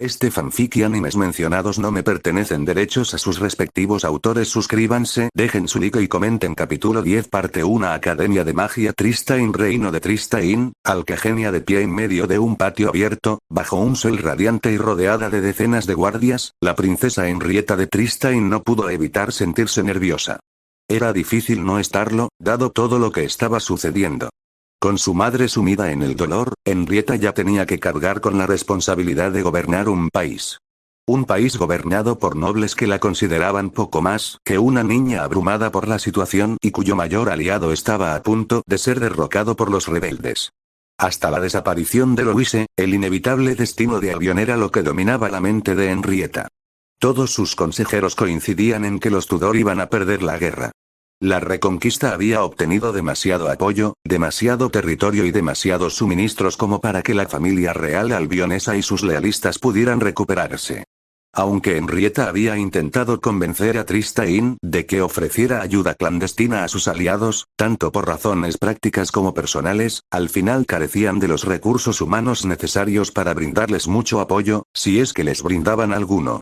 Este fanfic y animes mencionados no me pertenecen. Derechos a sus respectivos autores. Suscríbanse, dejen su like y comenten. Capítulo 10 Parte 1 Academia de Magia. Tristane. Reino de Tristane, Alcagenia de pie en medio de un patio abierto, bajo un sol radiante y rodeada de decenas de guardias, la princesa Henrietta de Tristane no pudo evitar sentirse nerviosa. Era difícil no estarlo, dado todo lo que estaba sucediendo. Con su madre sumida en el dolor, Henrietta ya tenía que cargar con la responsabilidad de gobernar un país. Un país gobernado por nobles que la consideraban poco más que una niña abrumada por la situación y cuyo mayor aliado estaba a punto de ser derrocado por los rebeldes. Hasta la desaparición de Louise, el inevitable destino de Albion era lo que dominaba la mente de Henrietta. Todos sus consejeros coincidían en que los Tudor iban a perder la guerra. La Reconquista había obtenido demasiado apoyo, demasiado territorio y demasiados suministros como para que la familia real albionesa y sus lealistas pudieran recuperarse. Aunque Henrietta había intentado convencer a Tristane de que ofreciera ayuda clandestina a sus aliados, tanto por razones prácticas como personales, al final carecían de los recursos humanos necesarios para brindarles mucho apoyo, si es que les brindaban alguno.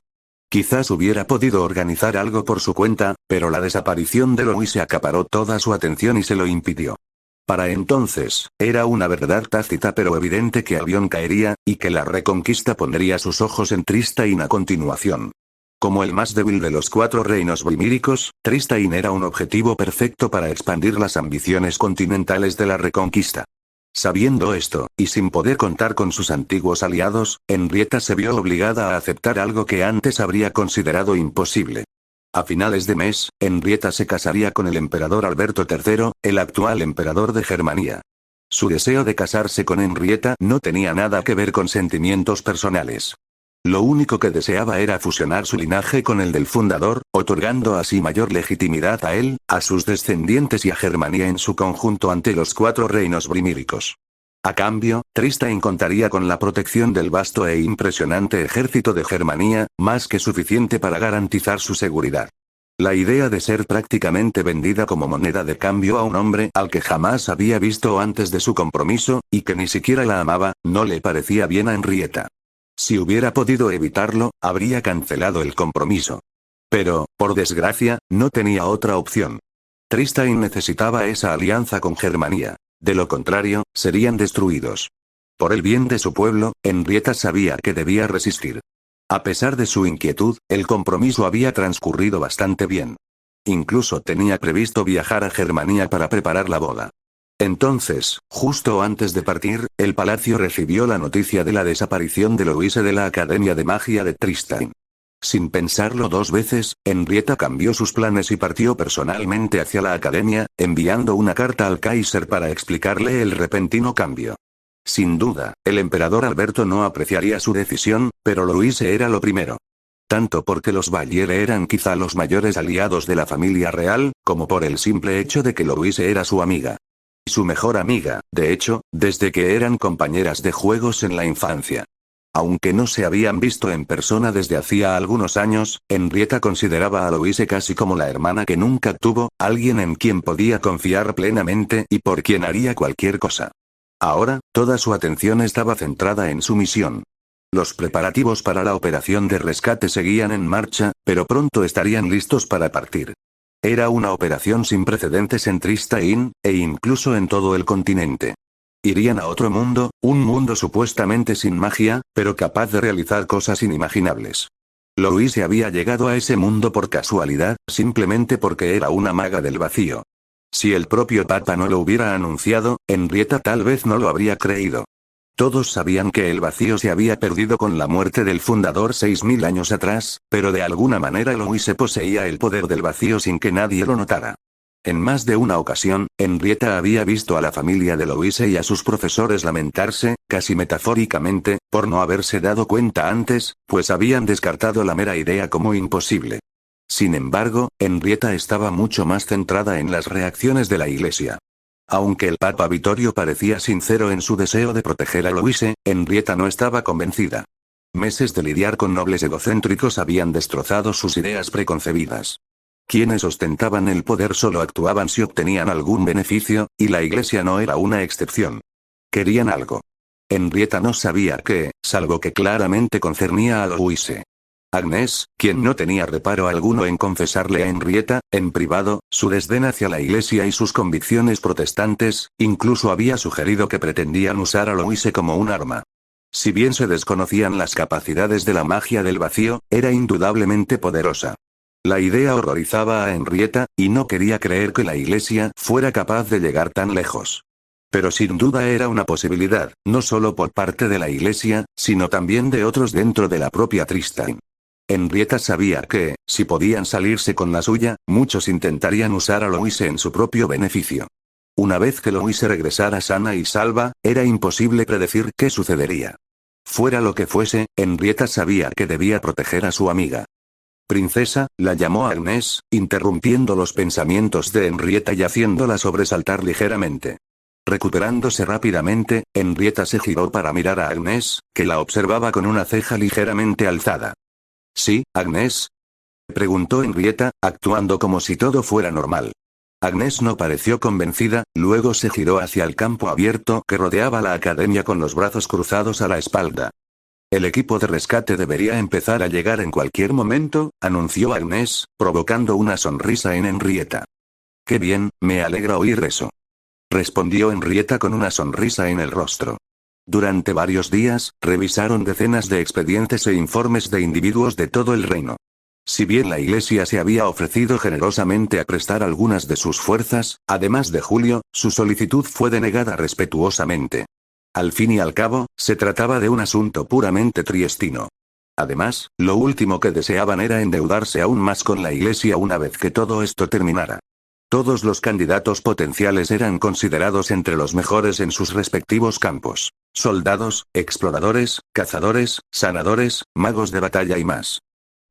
Quizás hubiera podido organizar algo por su cuenta, pero la desaparición de Louise acaparó toda su atención y se lo impidió. Para entonces, era una verdad tácita pero evidente que Albion caería, y que la Reconquista pondría sus ojos en Tristane a continuación. Como el más débil de los 4 reinos vimíricos, Tristane era un objetivo perfecto para expandir las ambiciones continentales de la Reconquista. Sabiendo esto, y sin poder contar con sus antiguos aliados, Henrietta se vio obligada a aceptar algo que antes habría considerado imposible. A finales de mes, Henrietta se casaría con el emperador Alberto III, el actual emperador de Germania. Su deseo de casarse con Henrietta no tenía nada que ver con sentimientos personales. Lo único que deseaba era fusionar su linaje con el del fundador, otorgando así mayor legitimidad a él, a sus descendientes y a Germania en su conjunto ante los 4 reinos vimíricos. A cambio, Tristane contaría con la protección del vasto e impresionante ejército de Germania, más que suficiente para garantizar su seguridad. La idea de ser prácticamente vendida como moneda de cambio a un hombre al que jamás había visto antes de su compromiso, y que ni siquiera la amaba, no le parecía bien a Henrietta. Si hubiera podido evitarlo, habría cancelado el compromiso. Pero, por desgracia, no tenía otra opción. Tristane necesitaba esa alianza con Germania. De lo contrario, serían destruidos. Por el bien de su pueblo, Henrietta sabía que debía resistir. A pesar de su inquietud, el compromiso había transcurrido bastante bien. Incluso tenía previsto viajar a Germania para preparar la boda. Entonces, justo antes de partir, el palacio recibió la noticia de la desaparición de Louise de la Academia de Magia de Tristane. Sin pensarlo 2 veces, Henrietta cambió sus planes y partió personalmente hacia la academia, enviando una carta al Kaiser para explicarle el repentino cambio. Sin duda, el emperador Alberto no apreciaría su decisión, pero Louise era lo primero. Tanto porque los Baviera eran quizá los mayores aliados de la familia real, como por el simple hecho de que Louise era su amiga. Su mejor amiga, de hecho, desde que eran compañeras de juegos en la infancia. Aunque no se habían visto en persona desde hacía algunos años, Henrietta consideraba a Louise casi como la hermana que nunca tuvo, alguien en quien podía confiar plenamente y por quien haría cualquier cosa. Ahora, toda su atención estaba centrada en su misión. Los preparativos para la operación de rescate seguían en marcha, pero pronto estarían listos para partir. Era una operación sin precedentes en Tristane, e incluso en todo el continente. Irían a otro mundo, un mundo supuestamente sin magia, pero capaz de realizar cosas inimaginables. Louise había llegado a ese mundo por casualidad, simplemente porque era una maga del vacío. Si el propio Papa no lo hubiera anunciado, Henrietta tal vez no lo habría creído. Todos sabían que el vacío se había perdido con la muerte del fundador 6000 años atrás, pero de alguna manera Louise poseía el poder del vacío sin que nadie lo notara. En más de una ocasión, Henrietta había visto a la familia de Louise y a sus profesores lamentarse, casi metafóricamente, por no haberse dado cuenta antes, pues habían descartado la mera idea como imposible. Sin embargo, Henrietta estaba mucho más centrada en las reacciones de la Iglesia. Aunque el Papa Vittorio parecía sincero en su deseo de proteger a Louise, Henrietta no estaba convencida. Meses de lidiar con nobles egocéntricos habían destrozado sus ideas preconcebidas. Quienes ostentaban el poder solo actuaban si obtenían algún beneficio, y la Iglesia no era una excepción. Querían algo. Henrietta no sabía qué, salvo que claramente concernía a Louise. Agnes, quien no tenía reparo alguno en confesarle a Henrietta, en privado, su desdén hacia la iglesia y sus convicciones protestantes, incluso había sugerido que pretendían usar a Louise como un arma. Si bien se desconocían las capacidades de la magia del vacío, era indudablemente poderosa. La idea horrorizaba a Henrietta, y no quería creer que la iglesia fuera capaz de llegar tan lejos. Pero sin duda era una posibilidad, no solo por parte de la iglesia, sino también de otros dentro de la propia Tristan. Henrietta sabía que, si podían salirse con la suya, muchos intentarían usar a Louise en su propio beneficio. Una vez que Louise regresara sana y salva, era imposible predecir qué sucedería. Fuera lo que fuese, Henrietta sabía que debía proteger a su amiga. Princesa, la llamó Agnes, interrumpiendo los pensamientos de Henrietta y haciéndola sobresaltar ligeramente. Recuperándose rápidamente, Henrietta se giró para mirar a Agnes, que la observaba con una ceja ligeramente alzada. ¿Sí, Agnes? Preguntó Henrietta, actuando como si todo fuera normal. Agnes no pareció convencida, luego se giró hacia el campo abierto que rodeaba la academia con los brazos cruzados a la espalda. El equipo de rescate debería empezar a llegar en cualquier momento, anunció Agnes, provocando una sonrisa en Henrietta. Qué bien, me alegra oír eso. Respondió Henrietta con una sonrisa en el rostro. Durante varios días, revisaron decenas de expedientes e informes de individuos de todo el reino. Si bien la iglesia se había ofrecido generosamente a prestar algunas de sus fuerzas, además de Julio, su solicitud fue denegada respetuosamente. Al fin y al cabo, se trataba de un asunto puramente triestino. Además, lo último que deseaban era endeudarse aún más con la iglesia una vez que todo esto terminara. Todos los candidatos potenciales eran considerados entre los mejores en sus respectivos campos: soldados, exploradores, cazadores, sanadores, magos de batalla y más.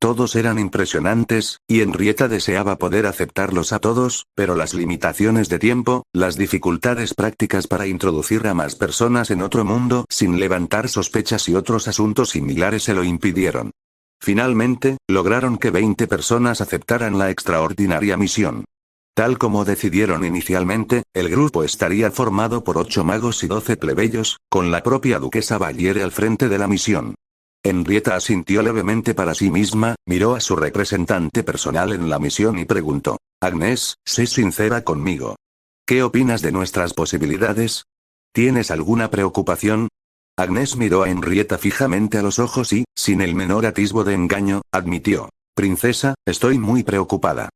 Todos eran impresionantes, y Henrietta deseaba poder aceptarlos a todos, pero las limitaciones de tiempo, las dificultades prácticas para introducir a más personas en otro mundo sin levantar sospechas y otros asuntos similares se lo impidieron. Finalmente, lograron que 20 personas aceptaran la extraordinaria misión. Tal como decidieron inicialmente, el grupo estaría formado por 8 magos y 12 plebeyos, con la propia duquesa Valiere al frente de la misión. Henrietta asintió levemente para sí misma, miró a su representante personal en la misión y preguntó: Agnes, sé sincera conmigo. ¿Qué opinas de nuestras posibilidades? ¿Tienes alguna preocupación? Agnes miró a Henrietta fijamente a los ojos y, sin el menor atisbo de engaño, admitió: Princesa, estoy muy preocupada.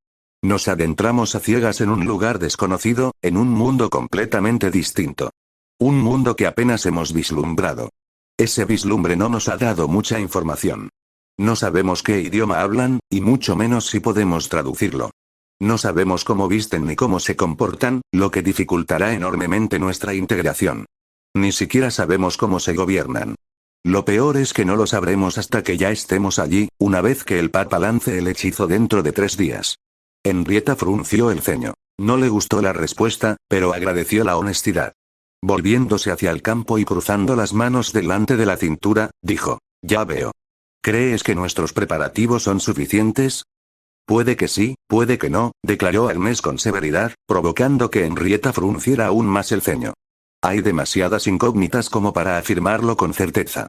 Nos adentramos a ciegas en un lugar desconocido, en un mundo completamente distinto. Un mundo que apenas hemos vislumbrado. Ese vislumbre no nos ha dado mucha información. No sabemos qué idioma hablan, y mucho menos si podemos traducirlo. No sabemos cómo visten ni cómo se comportan, lo que dificultará enormemente nuestra integración. Ni siquiera sabemos cómo se gobiernan. Lo peor es que no lo sabremos hasta que ya estemos allí, una vez que el Papa lance el hechizo dentro de 3 días. Henrietta frunció el ceño. No le gustó la respuesta, pero agradeció la honestidad. Volviéndose hacia el campo y cruzando las manos delante de la cintura, dijo: Ya veo. ¿Crees que nuestros preparativos son suficientes? Puede que sí, puede que no, declaró Agnes con severidad, provocando que Henrietta frunciera aún más el ceño. Hay demasiadas incógnitas como para afirmarlo con certeza.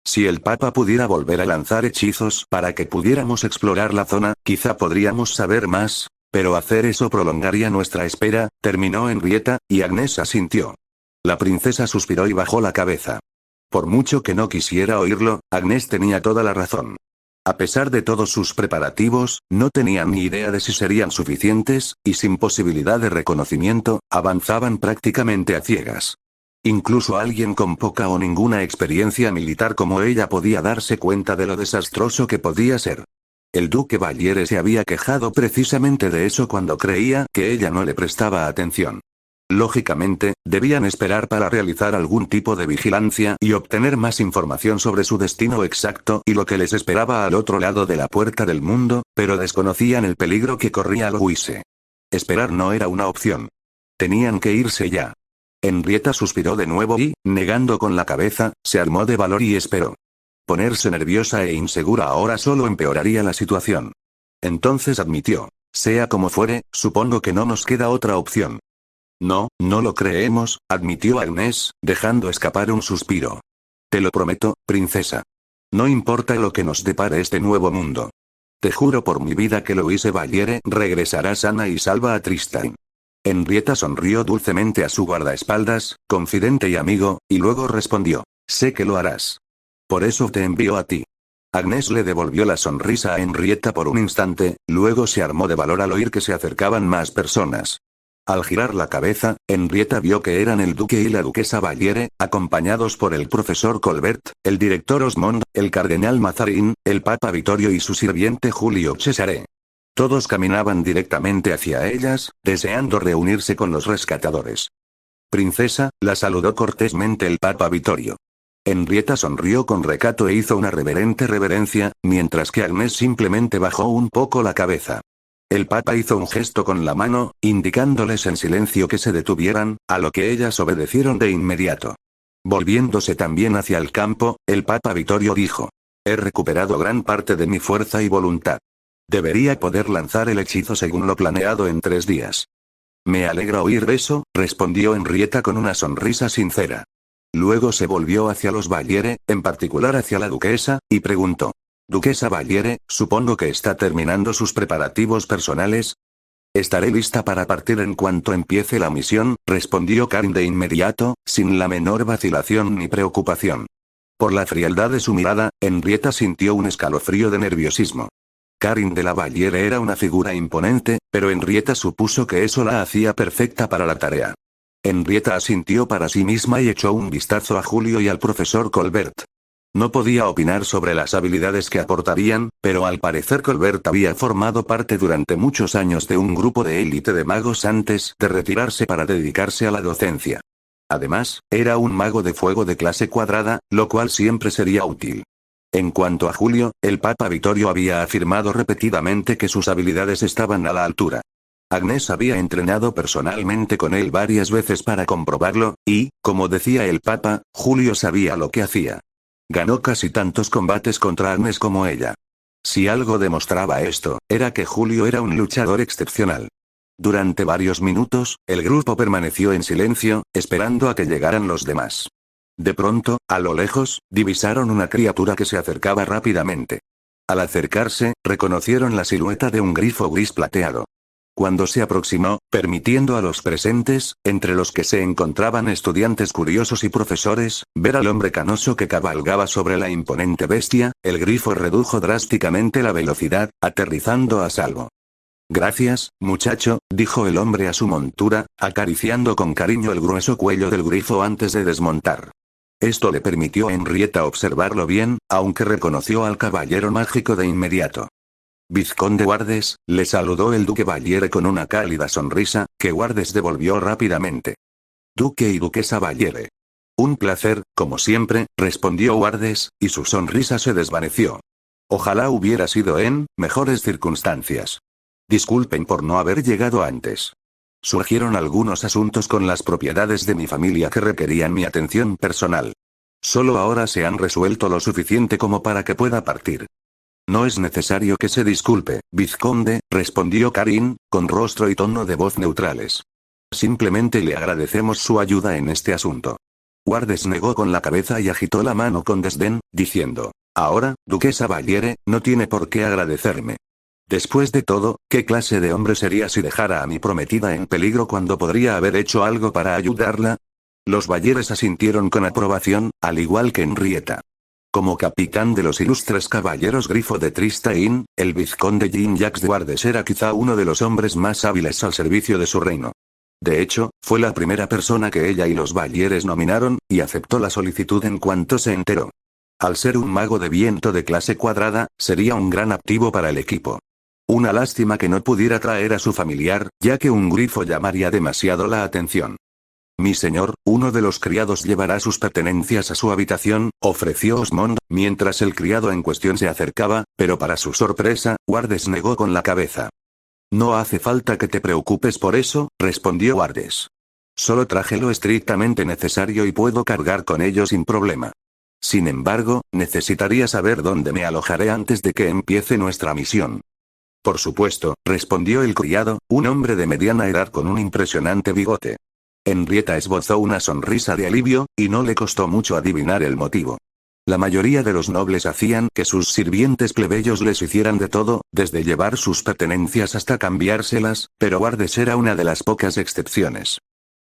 Si el Papa pudiera volver a lanzar hechizos para que pudiéramos explorar la zona, quizá podríamos saber más, pero hacer eso prolongaría nuestra espera, terminó Henrietta, y Agnes asintió. La princesa suspiró y bajó la cabeza. Por mucho que no quisiera oírlo, Agnes tenía toda la razón. A pesar de todos sus preparativos, no tenían ni idea de si serían suficientes, y sin posibilidad de reconocimiento, avanzaban prácticamente a ciegas. Incluso alguien con poca o ninguna experiencia militar como ella podía darse cuenta de lo desastroso que podía ser. El duque Valiere se había quejado precisamente de eso cuando creía que ella no le prestaba atención. Lógicamente, debían esperar para realizar algún tipo de vigilancia y obtener más información sobre su destino exacto y lo que les esperaba al otro lado de la puerta del mundo, pero desconocían el peligro que corría Louise. Esperar no era una opción. Tenían que irse ya. Henrietta suspiró de nuevo y, negando con la cabeza, se armó de valor y esperó. Ponerse nerviosa e insegura ahora solo empeoraría la situación. Entonces admitió: sea como fuere, supongo que no nos queda otra opción. No, no lo creemos, admitió Agnes, dejando escapar un suspiro. Te lo prometo, princesa. No importa lo que nos depare este nuevo mundo. Te juro por mi vida que Louise Valiere regresará sana y salva a Tristan. Henrietta sonrió dulcemente a su guardaespaldas, confidente y amigo, y luego respondió. Sé que lo harás. Por eso te envío a ti. Agnes le devolvió la sonrisa a Henrietta por un instante, luego se armó de valor al oír que se acercaban más personas. Al girar la cabeza, Henrietta vio que eran el duque y la duquesa Valiere, acompañados por el profesor Colbert, el director Osmond, el cardenal Mazarin, el papa Vittorio y su sirviente Julio Cesare. Todos caminaban directamente hacia ellas, deseando reunirse con los rescatadores. Princesa, la saludó cortésmente el papa Vittorio. Henrietta sonrió con recato e hizo una reverente reverencia, mientras que Agnes simplemente bajó un poco la cabeza. El papa hizo un gesto con la mano, indicándoles en silencio que se detuvieran, a lo que ellas obedecieron de inmediato. Volviéndose también hacia el campo, el papa Vittorio dijo. He recuperado gran parte de mi fuerza y voluntad. Debería poder lanzar el hechizo según lo planeado en 3 días. Me alegra oír eso, respondió Henrietta con una sonrisa sincera. Luego se volvió hacia los Valiere, en particular hacia la duquesa, y preguntó. Duquesa Valiere, supongo que está terminando sus preparativos personales. Estaré lista para partir en cuanto empiece la misión, respondió Karin de inmediato, sin la menor vacilación ni preocupación. Por la frialdad de su mirada, Henrietta sintió un escalofrío de nerviosismo. Karin de la Valiere era una figura imponente, pero Henrietta supuso que eso la hacía perfecta para la tarea. Henrietta asintió para sí misma y echó un vistazo a Julio y al profesor Colbert. No podía opinar sobre las habilidades que aportarían, pero al parecer Colbert había formado parte durante muchos años de un grupo de élite de magos antes de retirarse para dedicarse a la docencia. Además, era un mago de fuego de clase cuadrada, lo cual siempre sería útil. En cuanto a Julio, el papa Vittorio había afirmado repetidamente que sus habilidades estaban a la altura. Agnes había entrenado personalmente con él varias veces para comprobarlo, y, como decía el papa, Julio sabía lo que hacía. Ganó casi tantos combates contra Agnes como ella. Si algo demostraba esto, era que Julio era un luchador excepcional. Durante varios minutos, el grupo permaneció en silencio, esperando a que llegaran los demás. De pronto, a lo lejos, divisaron una criatura que se acercaba rápidamente. Al acercarse, reconocieron la silueta de un grifo gris plateado. Cuando se aproximó, permitiendo a los presentes, entre los que se encontraban estudiantes curiosos y profesores, ver al hombre canoso que cabalgaba sobre la imponente bestia, el grifo redujo drásticamente la velocidad, aterrizando a salvo. Gracias, muchacho, dijo el hombre a su montura, acariciando con cariño el grueso cuello del grifo antes de desmontar. Esto le permitió a Henrietta observarlo bien, aunque reconoció al caballero mágico de inmediato. Vizconde Wardes, le saludó el duque Valiere con una cálida sonrisa, que Wardes devolvió rápidamente. Duque y duquesa Valiere. Un placer, como siempre, respondió Wardes, y su sonrisa se desvaneció. Ojalá hubiera sido en mejores circunstancias. Disculpen por no haber llegado antes. Surgieron algunos asuntos con las propiedades de mi familia que requerían mi atención personal. Solo ahora se han resuelto lo suficiente como para que pueda partir. No es necesario que se disculpe, vizconde, respondió Karin, con rostro y tono de voz neutrales. Simplemente le agradecemos su ayuda en este asunto. Wardes negó con la cabeza y agitó la mano con desdén, diciendo, ahora, duquesa Valiere, no tiene por qué agradecerme. Después de todo, ¿qué clase de hombre sería si dejara a mi prometida en peligro cuando podría haber hecho algo para ayudarla? Los Valieres asintieron con aprobación, al igual que Henrietta. Como capitán de los ilustres caballeros Grifo de Tristain, el vizconde Jean-Jacques de Wardes era quizá uno de los hombres más hábiles al servicio de su reino. De hecho, fue la primera persona que ella y los Valieres nominaron, y aceptó la solicitud en cuanto se enteró. Al ser un mago de viento de clase cuadrada, sería un gran activo para el equipo. Una lástima que no pudiera traer a su familiar, ya que un grifo llamaría demasiado la atención. Mi señor, uno de los criados llevará sus pertenencias a su habitación, ofreció Osmond, mientras el criado en cuestión se acercaba, pero para su sorpresa, Wardes negó con la cabeza. No hace falta que te preocupes por eso, respondió Wardes. Solo traje lo estrictamente necesario y puedo cargar con ello sin problema. Sin embargo, necesitaría saber dónde me alojaré antes de que empiece nuestra misión. Por supuesto, respondió el criado, un hombre de mediana edad con un impresionante bigote. Henrietta esbozó una sonrisa de alivio, y no le costó mucho adivinar el motivo. La mayoría de los nobles hacían que sus sirvientes plebeyos les hicieran de todo, desde llevar sus pertenencias hasta cambiárselas, pero Wardes era una de las pocas excepciones.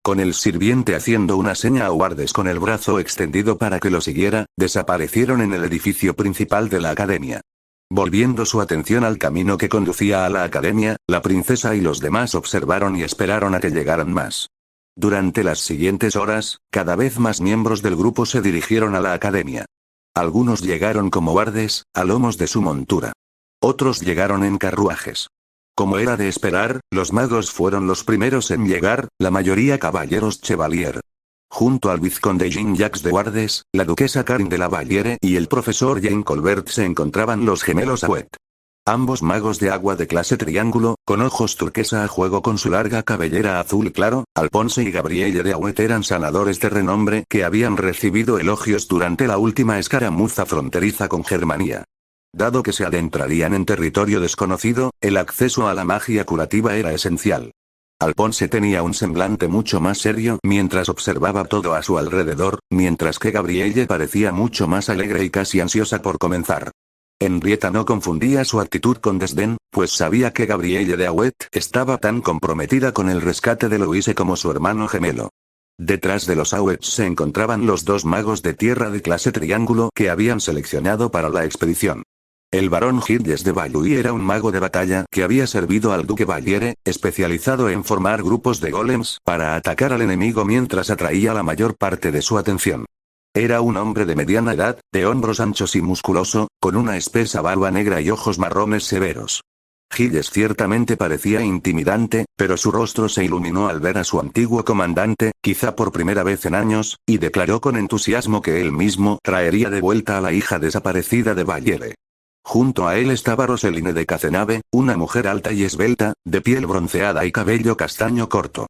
Con el sirviente haciendo una seña a Wardes con el brazo extendido para que lo siguiera, desaparecieron en el edificio principal de la academia. Volviendo su atención al camino que conducía a la academia, la princesa y los demás observaron y esperaron a que llegaran más. Durante las siguientes horas, cada vez más miembros del grupo se dirigieron a la academia. Algunos llegaron como Wardes, a lomos de su montura. Otros llegaron en carruajes. Como era de esperar, los magos fueron los primeros en llegar, la mayoría caballeros chevalier. Junto al vizconde Jean-Jacques de Wardes, la duquesa Karin de la Valliere y el profesor Jean Colbert se encontraban los gemelos Auet. Ambos magos de agua de clase triángulo, con ojos turquesa a juego con su larga cabellera azul claro, Alphonse y Gabrielle de Auet eran sanadores de renombre que habían recibido elogios durante la última escaramuza fronteriza con Germania. Dado que se adentrarían en territorio desconocido, el acceso a la magia curativa era esencial. Alphonse tenía un semblante mucho más serio mientras observaba todo a su alrededor, mientras que Gabrielle parecía mucho más alegre y casi ansiosa por comenzar. Henrietta no confundía su actitud con desdén, pues sabía que Gabrielle de Auet estaba tan comprometida con el rescate de Louise como su hermano gemelo. Detrás de los Auets se encontraban los dos magos de tierra de clase triángulo que habían seleccionado para la expedición. El barón Gilles de Valois era un mago de batalla que había servido al duque Valliere, especializado en formar grupos de golems para atacar al enemigo mientras atraía la mayor parte de su atención. Era un hombre de mediana edad, de hombros anchos y musculoso, con una espesa barba negra y ojos marrones severos. Gilles ciertamente parecía intimidante, pero su rostro se iluminó al ver a su antiguo comandante, quizá por primera vez en años, y declaró con entusiasmo que él mismo traería de vuelta a la hija desaparecida de Valliere. Junto a él estaba Roseline de Cazenave, una mujer alta y esbelta, de piel bronceada y cabello castaño corto.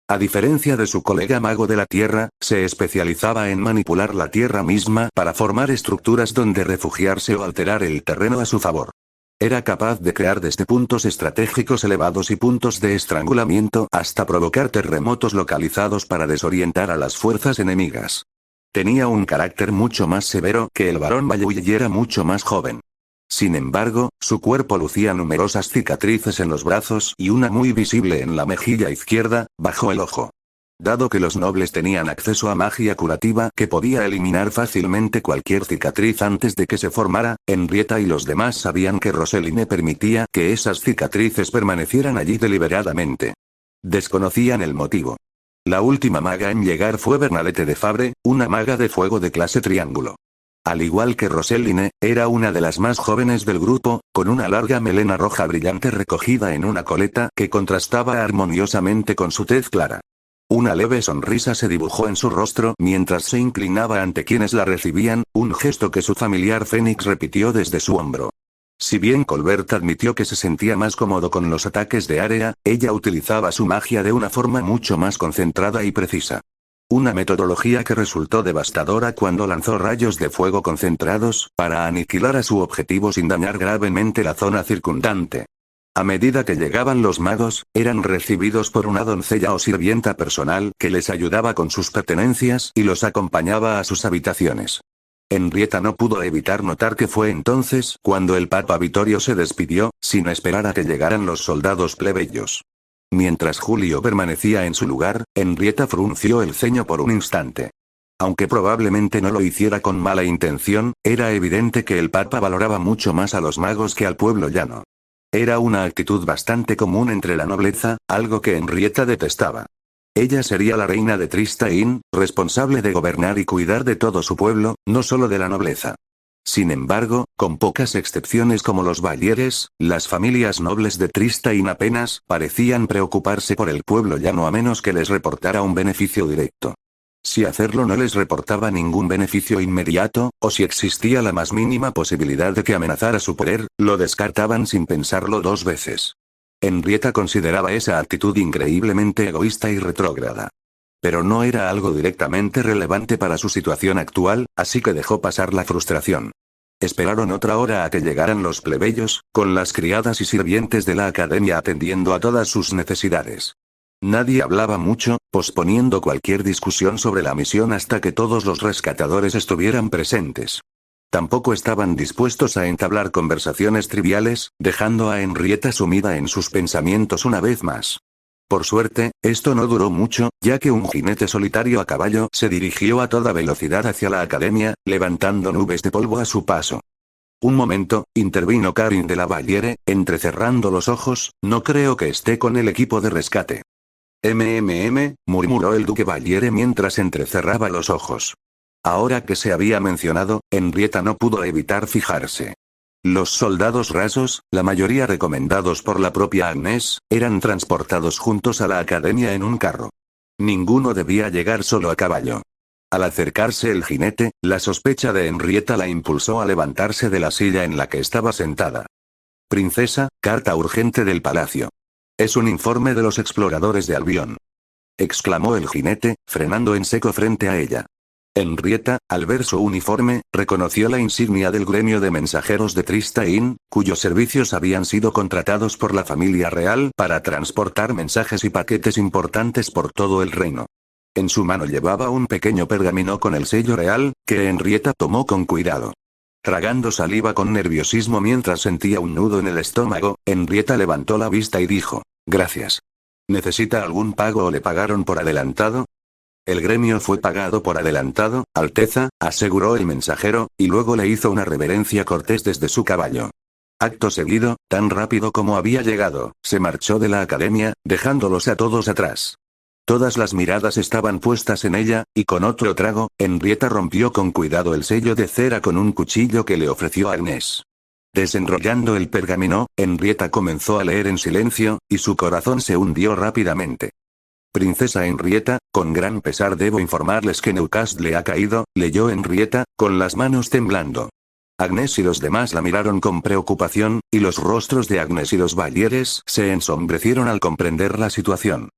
A diferencia de su colega mago de la tierra, se especializaba en manipular la tierra misma para formar estructuras donde refugiarse o alterar el terreno a su favor. Era capaz de crear desde puntos estratégicos elevados y puntos de estrangulamiento hasta provocar terremotos localizados para desorientar a las fuerzas enemigas. Tenía un carácter mucho más severo que el barón Valois y era mucho más joven. Sin embargo, su cuerpo lucía numerosas cicatrices en los brazos y una muy visible en la mejilla izquierda, bajo el ojo. Dado que los nobles tenían acceso a magia curativa que podía eliminar fácilmente cualquier cicatriz antes de que se formara, Henrietta y los demás sabían que Roseline permitía que esas cicatrices permanecieran allí deliberadamente. Desconocían el motivo. La última maga en llegar fue Bernadette de Fabre, una maga de fuego de clase triángulo. Al igual que Roseline, era una de las más jóvenes del grupo, con una larga melena roja brillante recogida en una coleta que contrastaba armoniosamente con su tez clara. Una leve sonrisa se dibujó en su rostro mientras se inclinaba ante quienes la recibían, un gesto que su familiar Fénix repitió desde su hombro. Si bien Colbert admitió que se sentía más cómodo con los ataques de área, ella utilizaba su magia de una forma mucho más concentrada y precisa. Una metodología que resultó devastadora cuando lanzó rayos de fuego concentrados para aniquilar a su objetivo sin dañar gravemente la zona circundante. A medida que llegaban los magos, eran recibidos por una doncella o sirvienta personal que les ayudaba con sus pertenencias y los acompañaba a sus habitaciones. Henrietta no pudo evitar notar que fue entonces cuando el Papa Vittorio se despidió, sin esperar a que llegaran los soldados plebeyos. Mientras Julio permanecía en su lugar, Henrietta frunció el ceño por un instante. Aunque probablemente no lo hiciera con mala intención, era evidente que el Papa valoraba mucho más a los magos que al pueblo llano. Era una actitud bastante común entre la nobleza, algo que Henrietta detestaba. Ella sería la reina de Tristaín, responsable de gobernar y cuidar de todo su pueblo, no solo de la nobleza. Sin embargo, con pocas excepciones como los Vallieres, las familias nobles de Tristaín apenas parecían preocuparse por el pueblo llano a menos que les reportara un beneficio directo. Si hacerlo no les reportaba ningún beneficio inmediato, o si existía la más mínima posibilidad de que amenazara su poder, lo descartaban sin pensarlo dos veces. Henrietta consideraba esa actitud increíblemente egoísta y retrógrada. Pero no era algo directamente relevante para su situación actual, así que dejó pasar la frustración. Esperaron otra hora a que llegaran los plebeyos, con las criadas y sirvientes de la academia atendiendo a todas sus necesidades. Nadie hablaba mucho, posponiendo cualquier discusión sobre la misión hasta que todos los rescatadores estuvieran presentes. Tampoco estaban dispuestos a entablar conversaciones triviales, dejando a Henrietta sumida en sus pensamientos una vez más. Por suerte, esto no duró mucho, ya que un jinete solitario a caballo se dirigió a toda velocidad hacia la academia, levantando nubes de polvo a su paso. Un momento, intervino Karin de la Valliere, entrecerrando los ojos, no creo que esté con el equipo de rescate. Murmuró el duque Valliere mientras entrecerraba los ojos. Ahora que se había mencionado, Henrietta no pudo evitar fijarse. Los soldados rasos, la mayoría recomendados por la propia Agnes, eran transportados juntos a la academia en un carro. Ninguno debía llegar solo a caballo. Al acercarse el jinete, la sospecha de Henrietta la impulsó a levantarse de la silla en la que estaba sentada. Princesa, carta urgente del palacio. Es un informe de los exploradores de Albion. Exclamó el jinete, frenando en seco frente a ella. Henrietta, al ver su uniforme, reconoció la insignia del gremio de mensajeros de Tristain, cuyos servicios habían sido contratados por la familia real para transportar mensajes y paquetes importantes por todo el reino. En su mano llevaba un pequeño pergamino con el sello real, que Henrietta tomó con cuidado. Tragando saliva con nerviosismo mientras sentía un nudo en el estómago, Henrietta levantó la vista y dijo: «Gracias. ¿Necesita algún pago o le pagaron por adelantado?» «El gremio fue pagado por adelantado, Alteza», aseguró el mensajero, y luego le hizo una reverencia cortés desde su caballo. Acto seguido, tan rápido como había llegado, se marchó de la academia, dejándolos a todos atrás. Todas las miradas estaban puestas en ella, y con otro trago, Henrietta rompió con cuidado el sello de cera con un cuchillo que le ofreció Agnes. Desenrollando el pergamino, Henrietta comenzó a leer en silencio, y su corazón se hundió rápidamente. «Princesa Henrietta, con gran pesar debo informarles que Newcastle ha caído», leyó Henrietta, con las manos temblando. Agnes y los demás la miraron con preocupación, y los rostros de Agnes y los Vallieres se ensombrecieron al comprender la situación.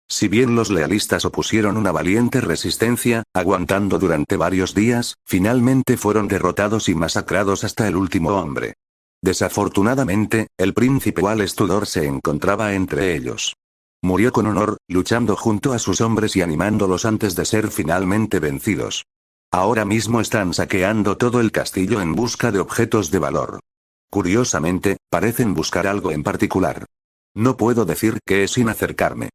Si bien los lealistas opusieron una valiente resistencia, aguantando durante varios días, finalmente fueron derrotados y masacrados hasta el último hombre. Desafortunadamente, el príncipe Wallace Tudor se encontraba entre ellos. Murió con honor, luchando junto a sus hombres y animándolos antes de ser finalmente vencidos. Ahora mismo están saqueando todo el castillo en busca de objetos de valor. Curiosamente, parecen buscar algo en particular. No puedo decir qué es sin acercarme.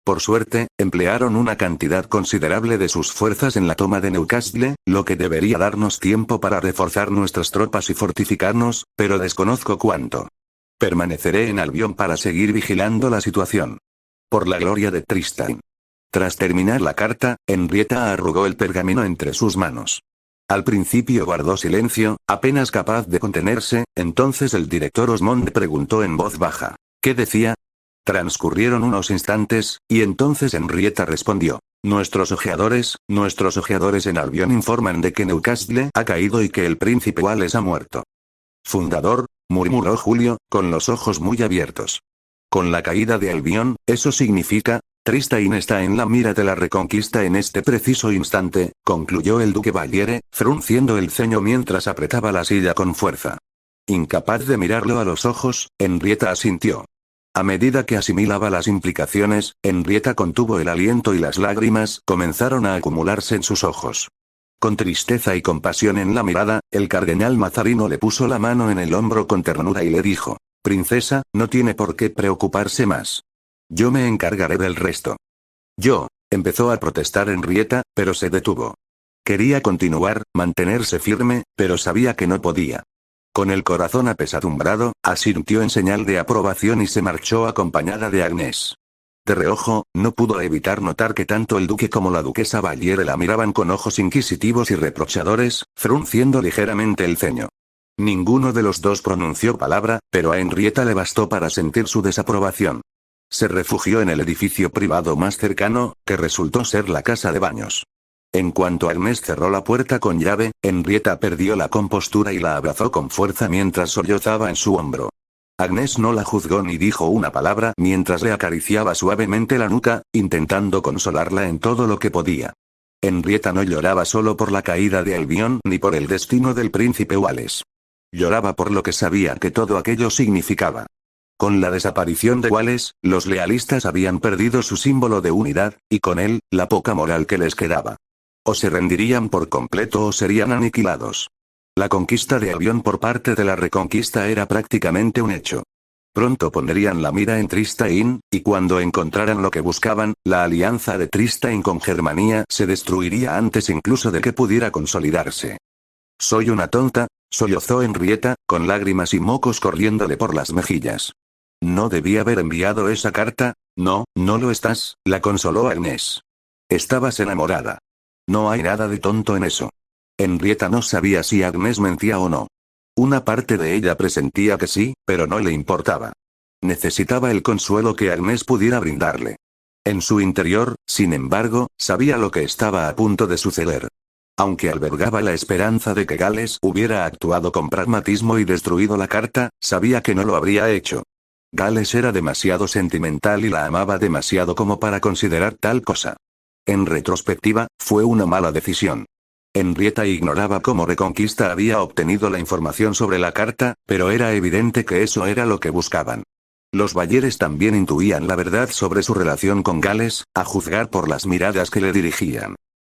Por suerte, emplearon una cantidad considerable de sus fuerzas en la toma de Newcastle, lo que debería darnos tiempo para reforzar nuestras tropas y fortificarnos, pero desconozco cuánto. Permaneceré en Albion para seguir vigilando la situación. Por la gloria de Tristan. Tras terminar la carta, Henrietta arrugó el pergamino entre sus manos. Al principio guardó silencio, apenas capaz de contenerse, entonces el director Osmond preguntó en voz baja: «¿Qué decía?». Transcurrieron unos instantes, y entonces Henrietta respondió: nuestros ojeadores en Albion informan de que Newcastle ha caído y que el príncipe Wallace ha muerto». «Fundador», murmuró Julio, con los ojos muy abiertos. «Con la caída de Albion, eso significa, Tristain está en la mira de la reconquista en este preciso instante», concluyó el duque Valliere, frunciendo el ceño mientras apretaba la silla con fuerza. Incapaz de mirarlo a los ojos, Henrietta asintió. A medida que asimilaba las implicaciones, Henrietta contuvo el aliento y las lágrimas comenzaron a acumularse en sus ojos. Con tristeza y compasión en la mirada, el cardenal Mazarino le puso la mano en el hombro con ternura y le dijo: «Princesa, no tiene por qué preocuparse más. Yo me encargaré del resto». «Yo», empezó a protestar Henrietta, pero se detuvo. Quería continuar, mantenerse firme, pero sabía que no podía. Con el corazón apesadumbrado, asintió en señal de aprobación y se marchó acompañada de Agnes. De reojo, no pudo evitar notar que tanto el duque como la duquesa Valliere la miraban con ojos inquisitivos y reprochadores, frunciendo ligeramente el ceño. Ninguno de los dos pronunció palabra, pero a Henrietta le bastó para sentir su desaprobación. Se refugió en el edificio privado más cercano, que resultó ser la casa de baños. En cuanto Agnes cerró la puerta con llave, Henrietta perdió la compostura y la abrazó con fuerza mientras sollozaba en su hombro. Agnes no la juzgó ni dijo una palabra mientras le acariciaba suavemente la nuca, intentando consolarla en todo lo que podía. Henrietta no lloraba solo por la caída de Albion ni por el destino del príncipe Wallace. Lloraba por lo que sabía que todo aquello significaba. Con la desaparición de Wallace, los lealistas habían perdido su símbolo de unidad, y con él, la poca moral que les quedaba. O se rendirían por completo o serían aniquilados. La conquista de Albion por parte de la Reconquista era prácticamente un hecho. Pronto pondrían la mira en Tristain, y cuando encontraran lo que buscaban, la alianza de Tristain con Germania se destruiría antes incluso de que pudiera consolidarse. «Soy una tonta», sollozó Henrietta, con lágrimas y mocos corriéndole por las mejillas. «No debí haber enviado esa carta». «No, no lo estás», la consoló Agnes. «Estabas enamorada. No hay nada de tonto en eso». Henrietta no sabía si Agnes mentía o no. Una parte de ella presentía que sí, pero no le importaba. Necesitaba el consuelo que Agnes pudiera brindarle. En su interior, sin embargo, sabía lo que estaba a punto de suceder. Aunque albergaba la esperanza de que Gales hubiera actuado con pragmatismo y destruido la carta, sabía que no lo habría hecho. Gales era demasiado sentimental y la amaba demasiado como para considerar tal cosa. En retrospectiva, fue una mala decisión. Henrietta ignoraba cómo Reconquista había obtenido la información sobre la carta, pero era evidente que eso era lo que buscaban. Los Bayeres también intuían la verdad sobre su relación con Gales, a juzgar por las miradas que le dirigían.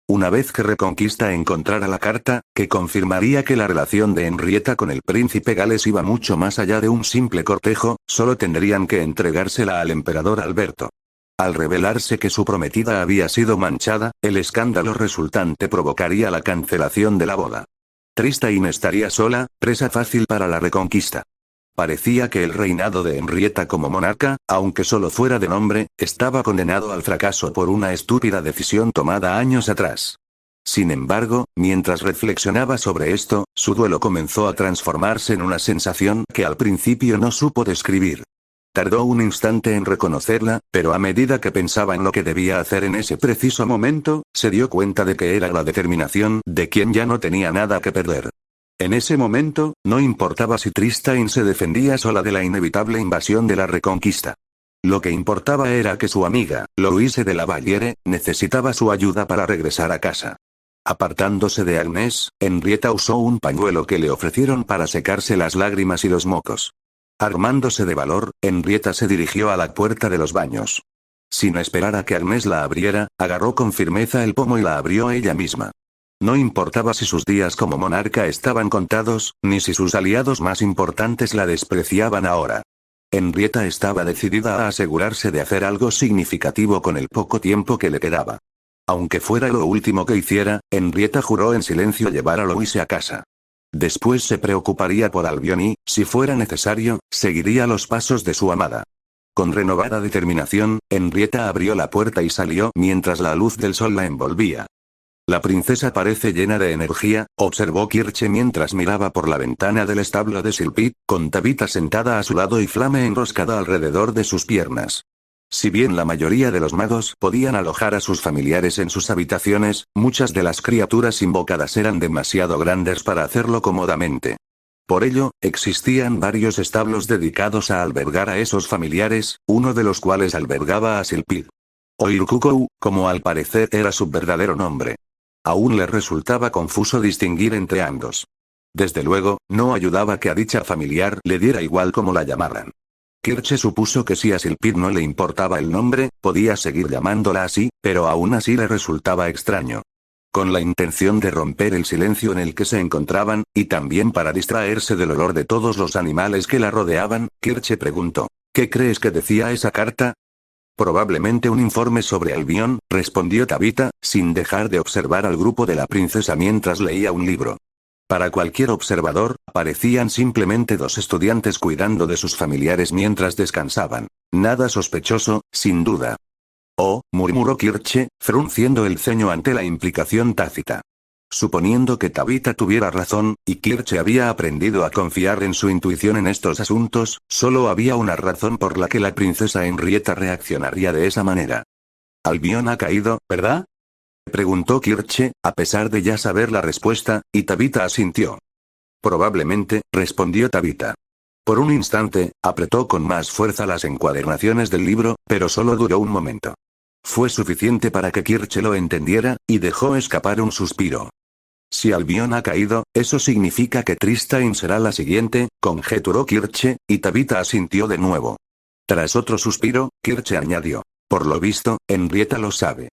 Una vez que Reconquista encontrara la carta, que confirmaría que la relación de Henrietta con el príncipe Gales iba mucho más allá de un simple cortejo, solo tendrían que entregársela al emperador Alberto. Al revelarse que su prometida había sido manchada, el escándalo resultante provocaría la cancelación de la boda. Tristain estaría sola, presa fácil para la Reconquista. Parecía que el reinado de Henrietta como monarca, aunque solo fuera de nombre, estaba condenado al fracaso por una estúpida decisión tomada años atrás. Sin embargo, mientras reflexionaba sobre esto, su duelo comenzó a transformarse en una sensación que al principio no supo describir. Tardó un instante en reconocerla, pero a medida que pensaba en lo que debía hacer en ese preciso momento, se dio cuenta de que era la determinación de quien ya no tenía nada que perder. En ese momento, no importaba si Tristain se defendía sola de la inevitable invasión de la Reconquista. Lo que importaba era que su amiga, Louise de la Valliere, necesitaba su ayuda para regresar a casa. Apartándose de Agnes, Henrietta usó un pañuelo que le ofrecieron para secarse las lágrimas y los mocos. Armándose de valor, Henrietta se dirigió a la puerta de los baños. Sin esperar a que Agnes la abriera, agarró con firmeza el pomo y la abrió ella misma. No importaba si sus días como monarca estaban contados, ni si sus aliados más importantes la despreciaban ahora. Henrietta estaba decidida a asegurarse de hacer algo significativo con el poco tiempo que le quedaba. Aunque fuera lo último que hiciera, Henrietta juró en silencio llevar a Louise a casa. Después se preocuparía por Albion y, si fuera necesario, seguiría los pasos de su amada. Con renovada determinación, Henrietta abrió la puerta y salió mientras la luz del sol la envolvía. «La princesa parece llena de energía», observó Kirche mientras miraba por la ventana del establo de Silpit, con Tabitha sentada a su lado y Flame enroscada alrededor de sus piernas. Si bien la mayoría de los magos podían alojar a sus familiares en sus habitaciones, muchas de las criaturas invocadas eran demasiado grandes para hacerlo cómodamente. Por ello, existían varios establos dedicados a albergar a esos familiares, uno de los cuales albergaba a Silpit. Oirkukou, como al parecer era su verdadero nombre. Aún le resultaba confuso distinguir entre ambos. Desde luego, no ayudaba que a dicha familiar le diera igual como la llamaran. Kirche supuso que si a Silpit no le importaba el nombre, podía seguir llamándola así, pero aún así le resultaba extraño. Con la intención de romper el silencio en el que se encontraban, y también para distraerse del olor de todos los animales que la rodeaban, Kirche preguntó: «¿Qué crees que decía esa carta?» «Probablemente un informe sobre Albion», respondió Tabitha, sin dejar de observar al grupo de la princesa mientras leía un libro. Para cualquier observador, parecían simplemente dos estudiantes cuidando de sus familiares mientras descansaban. Nada sospechoso, sin duda. «Oh», murmuró Kirche, frunciendo el ceño ante la implicación tácita. Suponiendo que Tabitha tuviera razón, y Kirche había aprendido a confiar en su intuición en estos asuntos, solo había una razón por la que la princesa Henrietta reaccionaría de esa manera. «Albion ha caído, ¿verdad?», preguntó Kirche, a pesar de ya saber la respuesta, y Tabitha asintió. «Probablemente», respondió Tabitha. Por un instante, apretó con más fuerza las encuadernaciones del libro, pero solo duró un momento. Fue suficiente para que Kirche lo entendiera, y dejó escapar un suspiro. Si Albion ha caído, eso significa que Tristain será la siguiente, conjeturó Kirche, y Tabitha asintió de nuevo. Tras otro suspiro, Kirche añadió. Por lo visto, Henrietta lo sabe.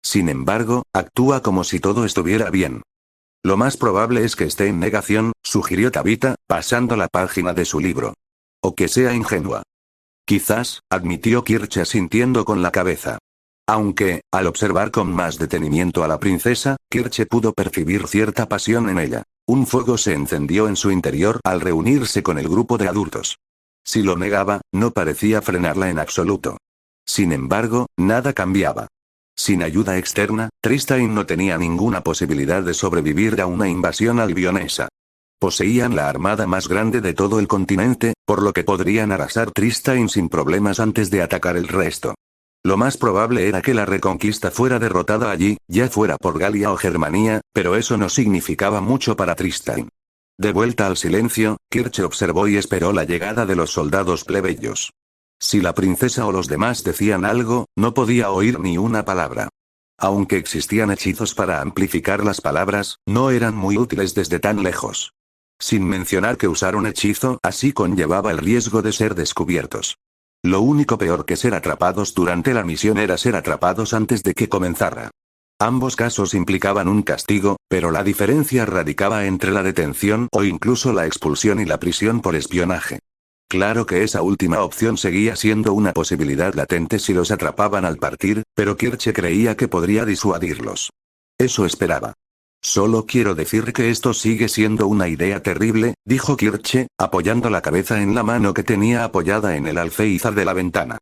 Sin embargo, actúa como si todo estuviera bien. Lo más probable es que esté en negación, sugirió Tabitha, pasando la página de su libro. O que sea ingenua. Quizás, admitió Kirche asintiendo con la cabeza. Aunque, al observar con más detenimiento a la princesa, Kirche pudo percibir cierta pasión en ella. Un fuego se encendió en su interior al reunirse con el grupo de adultos. Si lo negaba, no parecía frenarla en absoluto. Sin embargo, nada cambiaba. Sin ayuda externa, Tristain no tenía ninguna posibilidad de sobrevivir a una invasión albionesa. Poseían la armada más grande de todo el continente, por lo que podrían arrasar Tristain sin problemas antes de atacar el resto. Lo más probable era que la reconquista fuera derrotada allí, ya fuera por Galia o Germania, pero eso no significaba mucho para Tristain. De vuelta al silencio, Kirche observó y esperó la llegada de los soldados plebeyos. Si la princesa o los demás decían algo, no podía oír ni una palabra. Aunque existían hechizos para amplificar las palabras, no eran muy útiles desde tan lejos. Sin mencionar que usar un hechizo así conllevaba el riesgo de ser descubiertos. Lo único peor que ser atrapados durante la misión era ser atrapados antes de que comenzara. Ambos casos implicaban un castigo, pero la diferencia radicaba entre la detención o incluso la expulsión y la prisión por espionaje. Claro que esa última opción seguía siendo una posibilidad latente si los atrapaban al partir, pero Kirche creía que podría disuadirlos. Eso esperaba. Solo quiero decir que esto sigue siendo una idea terrible, dijo Kirche, apoyando la cabeza en la mano que tenía apoyada en el alféizar de la ventana.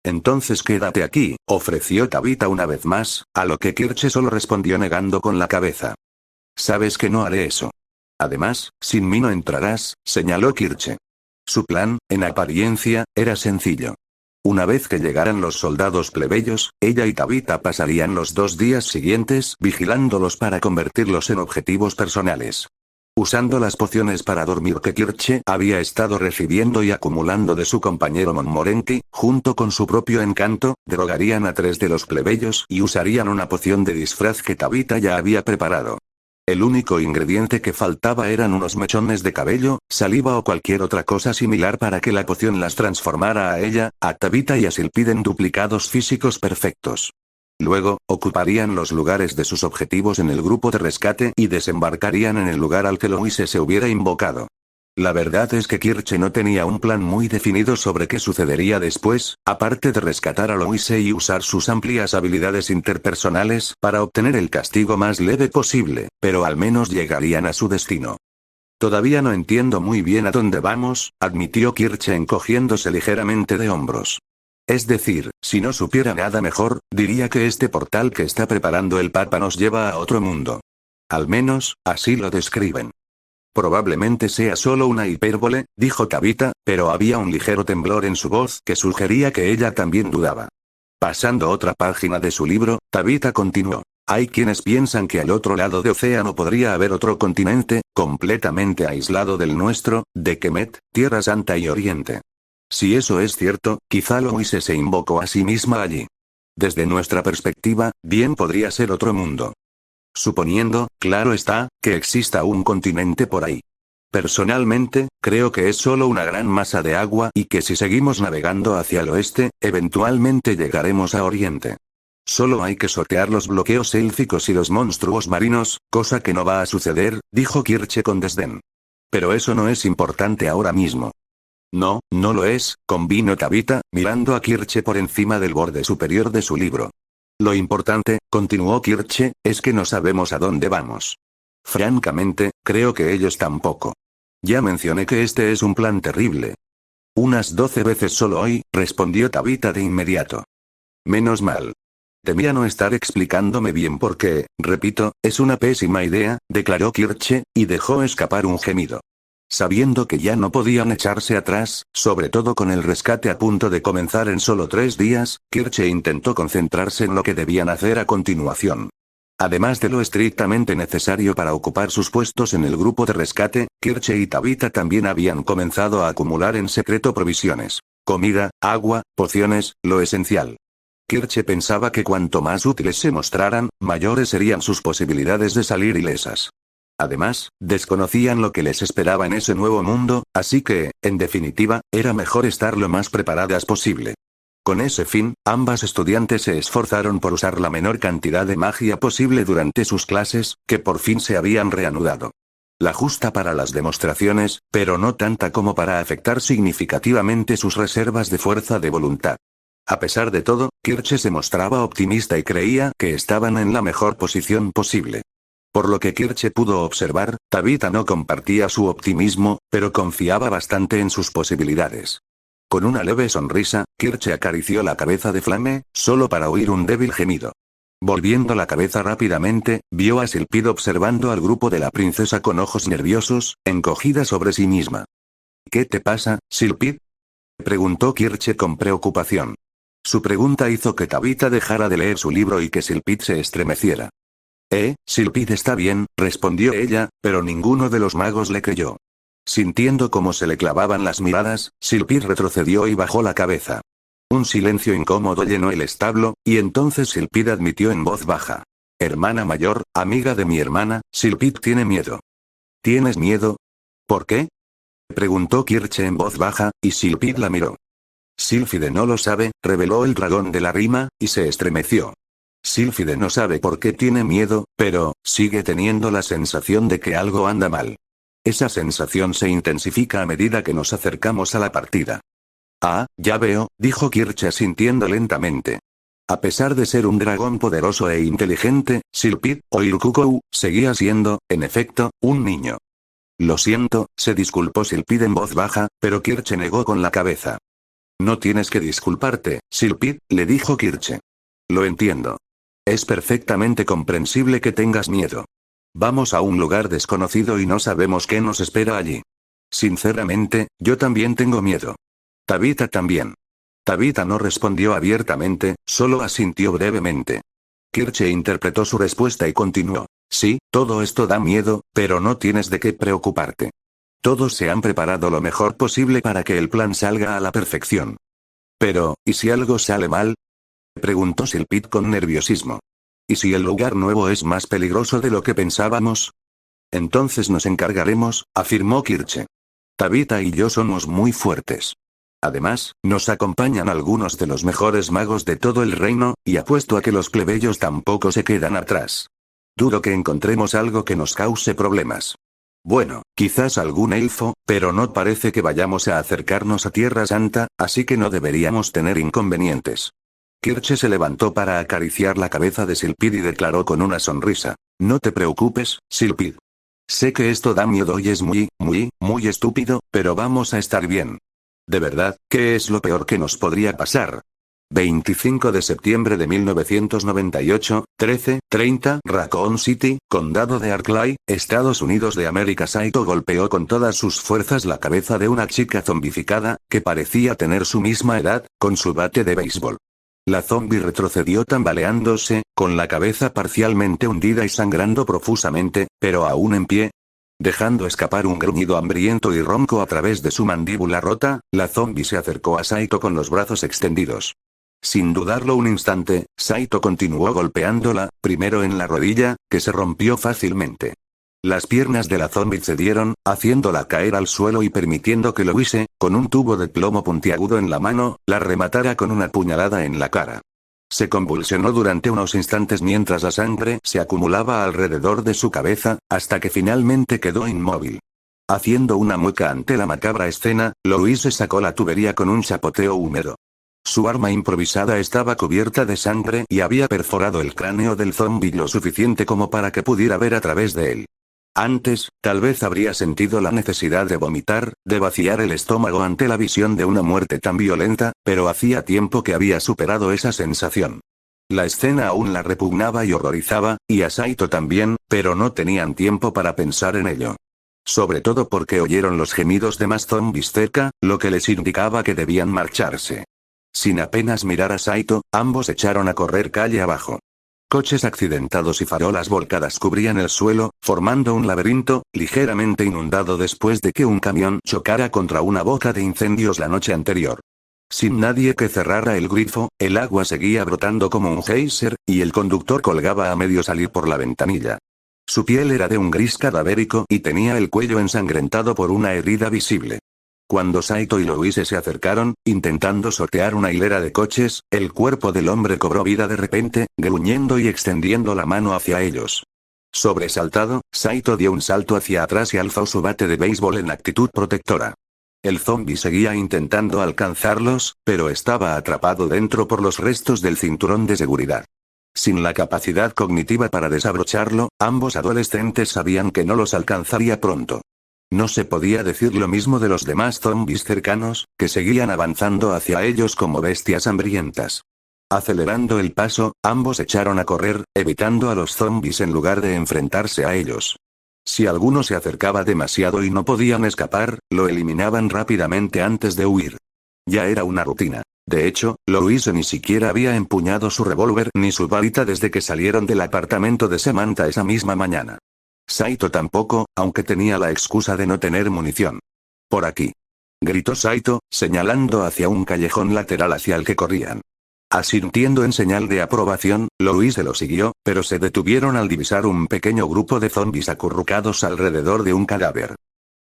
Entonces quédate aquí, ofreció Tabitha una vez más, a lo que Kirche solo respondió negando con la cabeza. Sabes que no haré eso. Además, sin mí no entrarás, señaló Kirche. Su plan, en apariencia, era sencillo. Una vez que llegaran los soldados plebeyos, ella y Tabitha pasarían los 2 días siguientes vigilándolos para convertirlos en objetivos personales. Usando las pociones para dormir que Kirche había estado recibiendo y acumulando de su compañero Montmorency, junto con su propio encanto, drogarían a 3 de los plebeyos y usarían una poción de disfraz que Tabitha ya había preparado. El único ingrediente que faltaba eran unos mechones de cabello, saliva o cualquier otra cosa similar para que la poción las transformara a ella, a Tabitha y a Silpid en duplicados físicos perfectos. Luego, ocuparían los lugares de sus objetivos en el grupo de rescate y desembarcarían en el lugar al que Louise se hubiera invocado. La verdad es que Kirche no tenía un plan muy definido sobre qué sucedería después, aparte de rescatar a Louise y usar sus amplias habilidades interpersonales para obtener el castigo más leve posible, pero al menos llegarían a su destino. Todavía no entiendo muy bien a dónde vamos, admitió Kirche encogiéndose ligeramente de hombros. Es decir, si no supiera nada mejor, diría que este portal que está preparando el Papa nos lleva a otro mundo. Al menos, así lo describen. Probablemente sea solo una hipérbole, dijo Tabitha, pero había un ligero temblor en su voz que sugería que ella también dudaba. Pasando otra página de su libro, Tabitha continuó. Hay quienes piensan que al otro lado del océano podría haber otro continente, completamente aislado del nuestro, de Kemet, Tierra Santa y Oriente. Si eso es cierto, quizá Louise se invocó a sí misma allí. Desde nuestra perspectiva, bien podría ser otro mundo. Suponiendo, claro está, que exista un continente por ahí. Personalmente, creo que es solo una gran masa de agua y que si seguimos navegando hacia el oeste, eventualmente llegaremos a Oriente. Solo hay que sortear los bloqueos élficos y los monstruos marinos, cosa que no va a suceder, dijo Kirche con desdén. Pero eso no es importante ahora mismo. No, no lo es, convino Tabitha, mirando a Kirche por encima del borde superior de su libro. Lo importante, continuó Kirche, es que no sabemos a dónde vamos. Francamente, creo que ellos tampoco. Ya mencioné que este es un plan terrible. Unas 12 veces solo hoy, respondió Tabitha de inmediato. Menos mal. Temía no estar explicándome bien porque, repito, es una pésima idea, declaró Kirche, y dejó escapar un gemido. Sabiendo que ya no podían echarse atrás, sobre todo con el rescate a punto de comenzar en solo 3 días, Kirche intentó concentrarse en lo que debían hacer a continuación. Además de lo estrictamente necesario para ocupar sus puestos en el grupo de rescate, Kirche y Tabitha también habían comenzado a acumular en secreto provisiones. Comida, agua, pociones, lo esencial. Kirche pensaba que cuanto más útiles se mostraran, mayores serían sus posibilidades de salir ilesas. Además, desconocían lo que les esperaba en ese nuevo mundo, así que, en definitiva, era mejor estar lo más preparadas posible. Con ese fin, ambas estudiantes se esforzaron por usar la menor cantidad de magia posible durante sus clases, que por fin se habían reanudado. La justa para las demostraciones, pero no tanta como para afectar significativamente sus reservas de fuerza de voluntad. A pesar de todo, Kirche se mostraba optimista y creía que estaban en la mejor posición posible. Por lo que Kirche pudo observar, Tabitha no compartía su optimismo, pero confiaba bastante en sus posibilidades. Con una leve sonrisa, Kirche acarició la cabeza de Flame, solo para oír un débil gemido. Volviendo la cabeza rápidamente, vio a Silpid observando al grupo de la princesa con ojos nerviosos, encogida sobre sí misma. ¿Qué te pasa, Silpid? Preguntó Kirche con preocupación. Su pregunta hizo que Tabitha dejara de leer su libro y que Silpid se estremeciera. Silpid está bien, respondió ella, pero ninguno de los magos le creyó. Sintiendo cómo se le clavaban las miradas, Silpid retrocedió y bajó la cabeza. Un silencio incómodo llenó el establo, y entonces Silpid admitió en voz baja. Hermana mayor, amiga de mi hermana, Silpid tiene miedo. ¿Tienes miedo? ¿Por qué? Preguntó Kirche en voz baja, y Silpid la miró. Sylphide no lo sabe, reveló el dragón de la rima, y se estremeció. Sylphide no sabe por qué tiene miedo, pero, sigue teniendo la sensación de que algo anda mal. Esa sensación se intensifica a medida que nos acercamos a la partida. Ah, ya veo, dijo Kirche asintiendo lentamente. A pesar de ser un dragón poderoso e inteligente, Silpid, o Irkukou, seguía siendo, en efecto, un niño. Lo siento, se disculpó Silpid en voz baja, pero Kirche negó con la cabeza. No tienes que disculparte, Silpid, le dijo Kirche. Lo entiendo. Es perfectamente comprensible que tengas miedo. Vamos a un lugar desconocido y no sabemos qué nos espera allí. Sinceramente, yo también tengo miedo. Tabitha también. Tabitha no respondió abiertamente, solo asintió brevemente. Kirche interpretó su respuesta y continuó. Sí, todo esto da miedo, pero no tienes de qué preocuparte. Todos se han preparado lo mejor posible para que el plan salga a la perfección. Pero, ¿y si algo sale mal? Preguntó Silpid con nerviosismo. ¿Y si el lugar nuevo es más peligroso de lo que pensábamos? Entonces nos encargaremos, afirmó Kirche. Tabitha y yo somos muy fuertes. Además, nos acompañan algunos de los mejores magos de todo el reino, y apuesto a que los plebeyos tampoco se quedan atrás. Dudo que encontremos algo que nos cause problemas. Bueno, quizás algún elfo, pero no parece que vayamos a acercarnos a Tierra Santa, así que no deberíamos tener inconvenientes. Kirche se levantó para acariciar la cabeza de Silpid y declaró con una sonrisa. No te preocupes, Silpid. Sé que esto da miedo y es muy estúpido, pero vamos a estar bien. De verdad, ¿qué es lo peor que nos podría pasar? 25 de septiembre de 1998, 13:30, Raccoon City, Condado de Arklay, Estados Unidos de América. Saito golpeó con todas sus fuerzas la cabeza de una chica zombificada, que parecía tener su misma edad, con su bate de béisbol. La zombie retrocedió tambaleándose, con la cabeza parcialmente hundida y sangrando profusamente, pero aún en pie. Dejando escapar un gruñido hambriento y ronco a través de su mandíbula rota, la zombie se acercó a Saito con los brazos extendidos. Sin dudarlo un instante, Saito continuó golpeándola, primero en la rodilla, que se rompió fácilmente. Las piernas de la zombie cedieron, haciéndola caer al suelo y permitiendo que Louise, con un tubo de plomo puntiagudo en la mano, la rematara con una puñalada en la cara. Se convulsionó durante unos instantes mientras la sangre se acumulaba alrededor de su cabeza, hasta que finalmente quedó inmóvil. Haciendo una mueca ante la macabra escena, Louise sacó la tubería con un chapoteo húmedo. Su arma improvisada estaba cubierta de sangre y había perforado el cráneo del zombi lo suficiente como para que pudiera ver a través de él. Antes, tal vez habría sentido la necesidad de vomitar, de vaciar el estómago ante la visión de una muerte tan violenta, pero hacía tiempo que había superado esa sensación. La escena aún la repugnaba y horrorizaba, y a Saito también, pero no tenían tiempo para pensar en ello. Sobre todo porque oyeron los gemidos de más zombies cerca, lo que les indicaba que debían marcharse. Sin apenas mirar a Saito, ambos echaron a correr calle abajo. Coches accidentados y farolas volcadas cubrían el suelo, formando un laberinto, ligeramente inundado después de que un camión chocara contra una boca de incendios la noche anterior. Sin nadie que cerrara el grifo, el agua seguía brotando como un geyser, y el conductor colgaba a medio salir por la ventanilla. Su piel era de un gris cadavérico y tenía el cuello ensangrentado por una herida visible. Cuando Saito y Louise se acercaron, intentando sortear una hilera de coches, el cuerpo del hombre cobró vida de repente, gruñendo y extendiendo la mano hacia ellos. Sobresaltado, Saito dio un salto hacia atrás y alzó su bate de béisbol en actitud protectora. El zombi seguía intentando alcanzarlos, pero estaba atrapado dentro por los restos del cinturón de seguridad. Sin la capacidad cognitiva para desabrocharlo, ambos adolescentes sabían que no los alcanzaría pronto. No se podía decir lo mismo de los demás zombis cercanos, que seguían avanzando hacia ellos como bestias hambrientas. Acelerando el paso, ambos echaron a correr, evitando a los zombis en lugar de enfrentarse a ellos. Si alguno se acercaba demasiado y no podían escapar, lo eliminaban rápidamente antes de huir. Ya era una rutina. De hecho, Louise ni siquiera había empuñado su revólver ni su varita desde que salieron del apartamento de Samantha esa misma mañana. Saito tampoco, aunque tenía la excusa de no tener munición. «Por aquí», gritó Saito, señalando hacia un callejón lateral hacia el que corrían. Asintiendo en señal de aprobación, Louise lo siguió, pero se detuvieron al divisar un pequeño grupo de zombis acurrucados alrededor de un cadáver.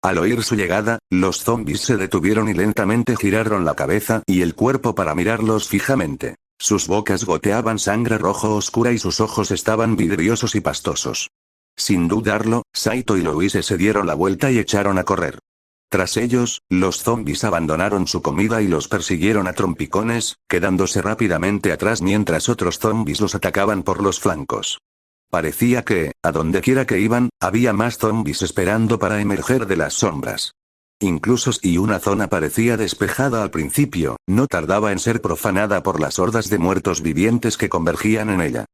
Al oír su llegada, los zombis se detuvieron y lentamente giraron la cabeza y el cuerpo para mirarlos fijamente. Sus bocas goteaban sangre rojo oscura y sus ojos estaban vidriosos y pastosos. Sin dudarlo, Saito y Louise se dieron la vuelta y echaron a correr. Tras ellos, los zombis abandonaron su comida y los persiguieron a trompicones, quedándose rápidamente atrás mientras otros zombis los atacaban por los flancos. Parecía que, a donde quiera que iban, había más zombis esperando para emerger de las sombras. Incluso si una zona parecía despejada al principio, no tardaba en ser profanada por las hordas de muertos vivientes que convergían en ella.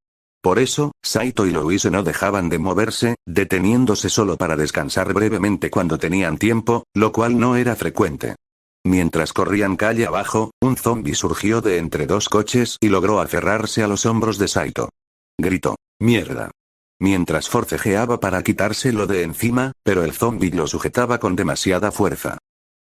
Por eso, Saito y Louise no dejaban de moverse, deteniéndose solo para descansar brevemente cuando tenían tiempo, lo cual no era frecuente. Mientras corrían calle abajo, un zombi surgió de entre dos coches y logró aferrarse a los hombros de Saito. Gritó: «¡Mierda!», mientras forcejeaba para quitárselo de encima, pero el zombi lo sujetaba con demasiada fuerza.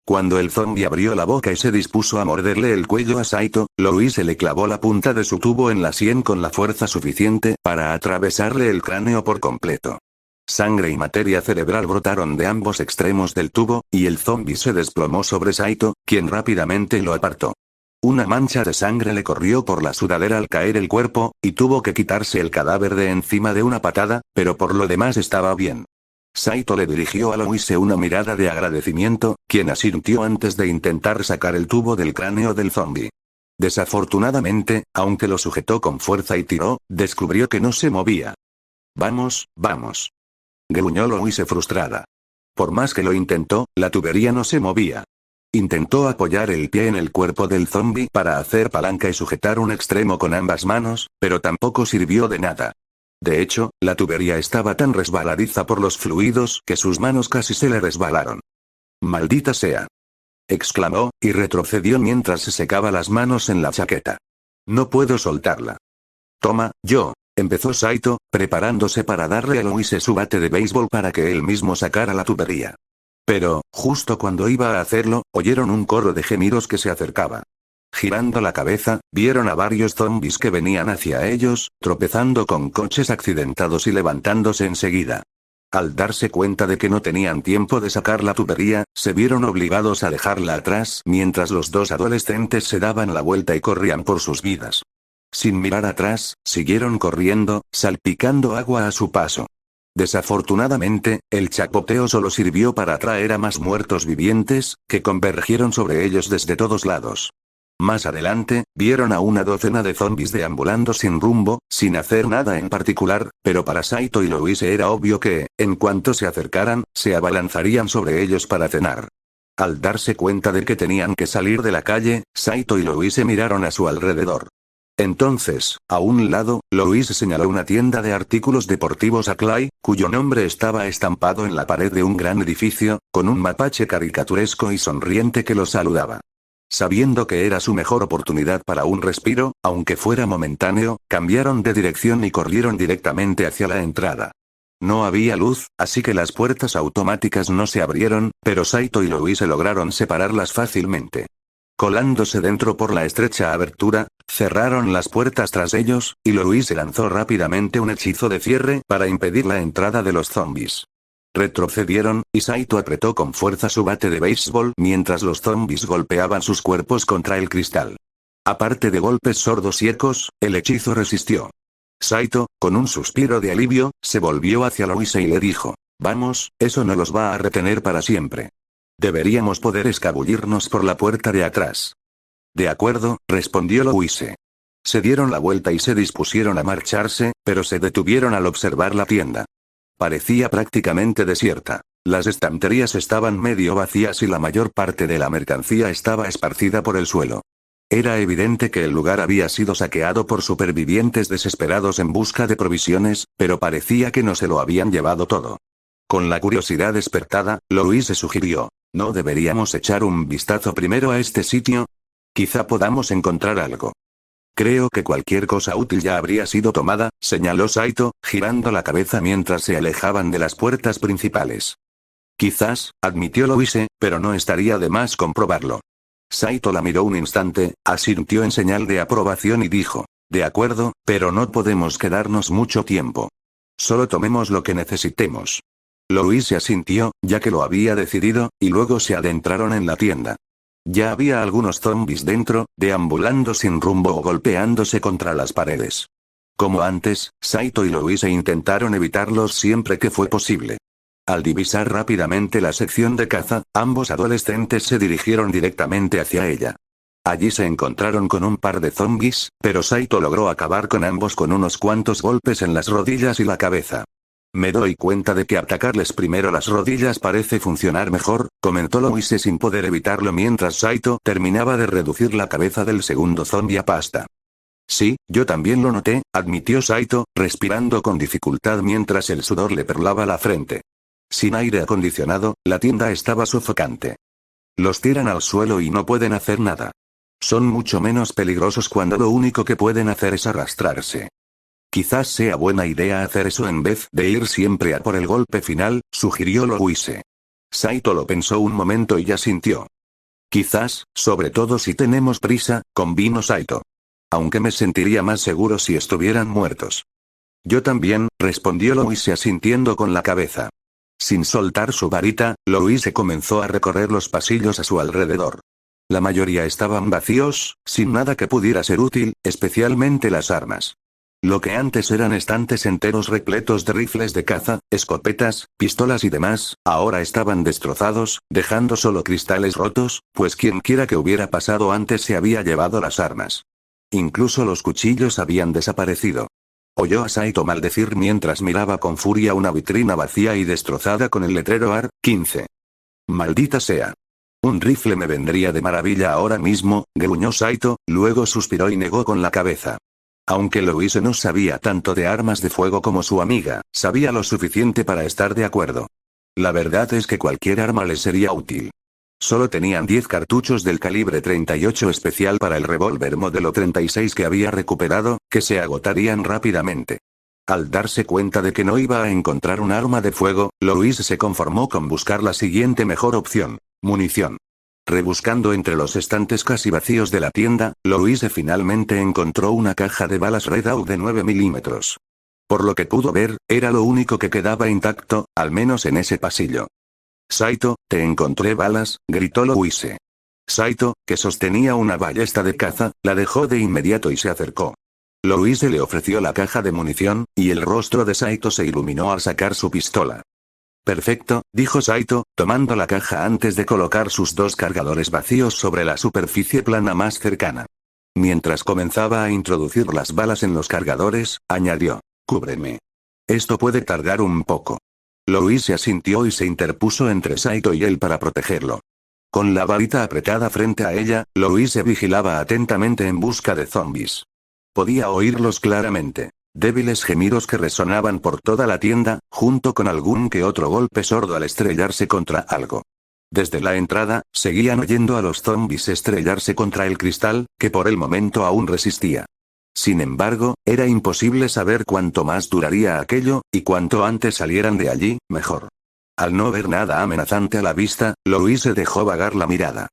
Cuando el zombi abrió la boca y se dispuso a morderle el cuello a Saito, Louise le clavó la punta de su tubo en la sien con la fuerza suficiente para atravesarle el cráneo por completo. Sangre y materia cerebral brotaron de ambos extremos del tubo, y el zombi se desplomó sobre Saito, quien rápidamente lo apartó. Una mancha de sangre le corrió por la sudadera al caer el cuerpo, y tuvo que quitarse el cadáver de encima de una patada, pero por lo demás estaba bien. Saito le dirigió a Louise una mirada de agradecimiento, quien asintió antes de intentar sacar el tubo del cráneo del zombi. Desafortunadamente, aunque lo sujetó con fuerza y tiró, descubrió que no se movía. «Vamos, vamos», gruñó Louise frustrada. Por más que lo intentó, la tubería no se movía. Intentó apoyar el pie en el cuerpo del zombi para hacer palanca y sujetar un extremo con ambas manos, pero tampoco sirvió de nada. De hecho, la tubería estaba tan resbaladiza por los fluidos que sus manos casi se le resbalaron. «¡Maldita sea!», exclamó, y retrocedió mientras se secaba las manos en la chaqueta. «No puedo soltarla». «Toma, yo», empezó Saito, preparándose para darle a Louise su bate de béisbol para que él mismo sacara la tubería. Pero, justo cuando iba a hacerlo, oyeron un coro de gemidos que se acercaba. Girando la cabeza, vieron a varios zombis que venían hacia ellos, tropezando con coches accidentados y levantándose enseguida. Al darse cuenta de que no tenían tiempo de sacar la tubería, se vieron obligados a dejarla atrás mientras los dos adolescentes se daban la vuelta y corrían por sus vidas. Sin mirar atrás, siguieron corriendo, salpicando agua a su paso. Desafortunadamente, el chapoteo solo sirvió para atraer a más muertos vivientes, que convergieron sobre ellos desde todos lados. Más adelante, vieron a una docena de zombis deambulando sin rumbo, sin hacer nada en particular, pero para Saito y Louise era obvio que, en cuanto se acercaran, se abalanzarían sobre ellos para cenar. Al darse cuenta de que tenían que salir de la calle, Saito y Louise miraron a su alrededor. Entonces, a un lado, Louise señaló una tienda de artículos deportivos a Clay, cuyo nombre estaba estampado en la pared de un gran edificio, con un mapache caricaturesco y sonriente que los saludaba. Sabiendo que era su mejor oportunidad para un respiro, aunque fuera momentáneo, cambiaron de dirección y corrieron directamente hacia la entrada. No había luz, así que las puertas automáticas no se abrieron, pero Saito y Louise lograron separarlas fácilmente. Colándose dentro por la estrecha abertura, Cerraron las puertas tras ellos, y Louise lanzó rápidamente un hechizo de cierre para impedir la entrada de los zombies. Retrocedieron, y Saito apretó con fuerza su bate de béisbol mientras los zombies golpeaban sus cuerpos contra el cristal. Aparte de golpes sordos y ecos, el hechizo resistió. Saito, con un suspiro de alivio, se volvió hacia Louise y le dijo: «Vamos, eso no los va a retener para siempre. Deberíamos poder escabullirnos por la puerta de atrás». «De acuerdo», respondió Louise. Se dieron la vuelta y se dispusieron a marcharse, pero se detuvieron al observar la tienda. Parecía prácticamente desierta. Las estanterías estaban medio vacías y la mayor parte de la mercancía estaba esparcida por el suelo. Era evidente que el lugar había sido saqueado por supervivientes desesperados en busca de provisiones, pero parecía que no se lo habían llevado todo. Con la curiosidad despertada, Louise sugirió: «¿No deberíamos echar un vistazo primero a este sitio? Quizá podamos encontrar algo». «Creo que cualquier cosa útil ya habría sido tomada», señaló Saito, girando la cabeza mientras se alejaban de las puertas principales. «Quizás», admitió Louise, «pero no estaría de más comprobarlo». Saito la miró un instante, asintió en señal de aprobación y dijo: «De acuerdo, pero no podemos quedarnos mucho tiempo. Solo tomemos lo que necesitemos». Louise asintió, ya que lo había decidido, y luego se adentraron en la tienda. Ya había algunos zombies dentro, deambulando sin rumbo o golpeándose contra las paredes. Como antes, Saito y Louise intentaron evitarlos siempre que fue posible. Al divisar rápidamente la sección de caza, ambos adolescentes se dirigieron directamente hacia ella. Allí se encontraron con un par de zombies, pero Saito logró acabar con ambos con unos cuantos golpes en las rodillas y la cabeza. «Me doy cuenta de que atacarles primero las rodillas parece funcionar mejor», comentó Louise sin poder evitarlo mientras Saito terminaba de reducir la cabeza del segundo zombie a pasta. «Sí, yo también lo noté», admitió Saito, respirando con dificultad mientras el sudor le perlaba la frente. Sin aire acondicionado, la tienda estaba sofocante. Los tiran al suelo y no pueden hacer nada. Son mucho menos peligrosos cuando lo único que pueden hacer es arrastrarse. «Quizás sea buena idea hacer eso en vez de ir siempre a por el golpe final», sugirió Louise. Saito lo pensó un momento y asintió. «Quizás, sobre todo si tenemos prisa», convino Saito. «Aunque me sentiría más seguro si estuvieran muertos». «Yo también», respondió Louise asintiendo con la cabeza. Sin soltar su varita, Louise comenzó a recorrer los pasillos a su alrededor. La mayoría estaban vacíos, sin nada que pudiera ser útil, especialmente las armas. Lo que antes eran estantes enteros repletos de rifles de caza, escopetas, pistolas y demás, ahora estaban destrozados, dejando solo cristales rotos, pues quienquiera que hubiera pasado antes se había llevado las armas. Incluso los cuchillos habían desaparecido. Oyó a Saito maldecir mientras miraba con furia una vitrina vacía y destrozada con el letrero AR-15. «Maldita sea. Un rifle me vendría de maravilla ahora mismo», gruñó Saito, luego suspiró y negó con la cabeza. Aunque Louise no sabía tanto de armas de fuego como su amiga, sabía lo suficiente para estar de acuerdo. La verdad es que cualquier arma les sería útil. Solo tenían 10 cartuchos del calibre 38 especial para el revólver modelo 36 que había recuperado, que se agotarían rápidamente. Al darse cuenta de que no iba a encontrar un arma de fuego, Louise se conformó con buscar la siguiente mejor opción: munición. Rebuscando entre los estantes casi vacíos de la tienda, Louise finalmente encontró una caja de balas Red Dot de 9 milímetros. Por lo que pudo ver, era lo único que quedaba intacto, al menos en ese pasillo. «Saito, te encontré balas», gritó Louise. Saito, que sostenía una ballesta de caza, la dejó de inmediato y se acercó. Louise le ofreció la caja de munición, y el rostro de Saito se iluminó al sacar su pistola. «Perfecto», dijo Saito, tomando la caja antes de colocar sus 2 cargadores vacíos sobre la superficie plana más cercana. Mientras comenzaba a introducir las balas en los cargadores, añadió: «Cúbreme. Esto puede tardar un poco». Louise asintió y se interpuso entre Saito y él para protegerlo. Con la varita apretada frente a ella, Louise vigilaba atentamente en busca de zombies. Podía oírlos claramente. Débiles gemidos que resonaban por toda la tienda, junto con algún que otro golpe sordo al estrellarse contra algo. Desde la entrada, seguían oyendo a los zombies estrellarse contra el cristal, que por el momento aún resistía. Sin embargo, era imposible saber cuánto más duraría aquello, y cuanto antes salieran de allí, mejor. Al no ver nada amenazante a la vista, Louise dejó vagar la mirada.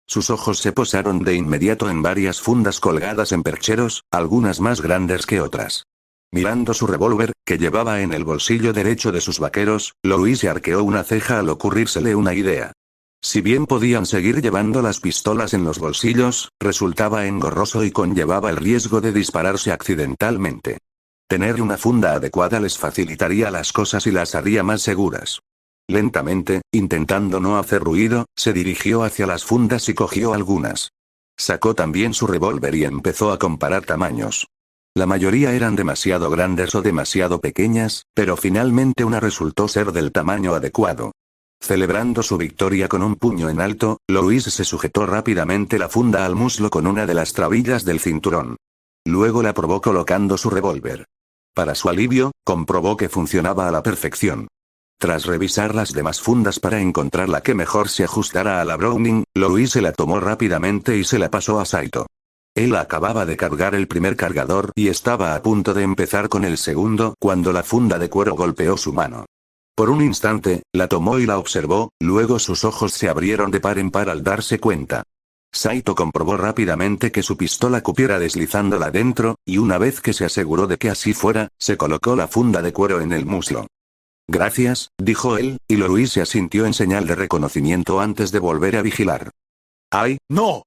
Sus ojos se posaron de inmediato en varias fundas colgadas en percheros, algunas más grandes que otras. Mirando su revólver, que llevaba en el bolsillo derecho de sus vaqueros, Louis se arqueó una ceja al ocurrírsele una idea. Si bien podían seguir llevando las pistolas en los bolsillos, resultaba engorroso y conllevaba el riesgo de dispararse accidentalmente. Tener una funda adecuada les facilitaría las cosas y las haría más seguras. Lentamente, intentando no hacer ruido, se dirigió hacia las fundas y cogió algunas. Sacó también su revólver y empezó a comparar tamaños. La mayoría eran demasiado grandes o demasiado pequeñas, pero finalmente una resultó ser del tamaño adecuado. Celebrando su victoria con un puño en alto, Louis se sujetó rápidamente la funda al muslo con una de las trabillas del cinturón. Luego la probó colocando su revólver. Para su alivio, comprobó que funcionaba a la perfección. Tras revisar las demás fundas para encontrar la que mejor se ajustara a la Browning, Louis se la tomó rápidamente y se la pasó a Saito. Él acababa de cargar el primer cargador y estaba a punto de empezar con el segundo cuando la funda de cuero golpeó su mano. Por un instante, la tomó y la observó, luego sus ojos se abrieron de par en par al darse cuenta. Saito comprobó rápidamente que su pistola cupiera deslizándola dentro, y una vez que se aseguró de que así fuera, se colocó la funda de cuero en el muslo. Gracias, dijo él, y Louis se asintió en señal de reconocimiento antes de volver a vigilar. ¡Ay, no!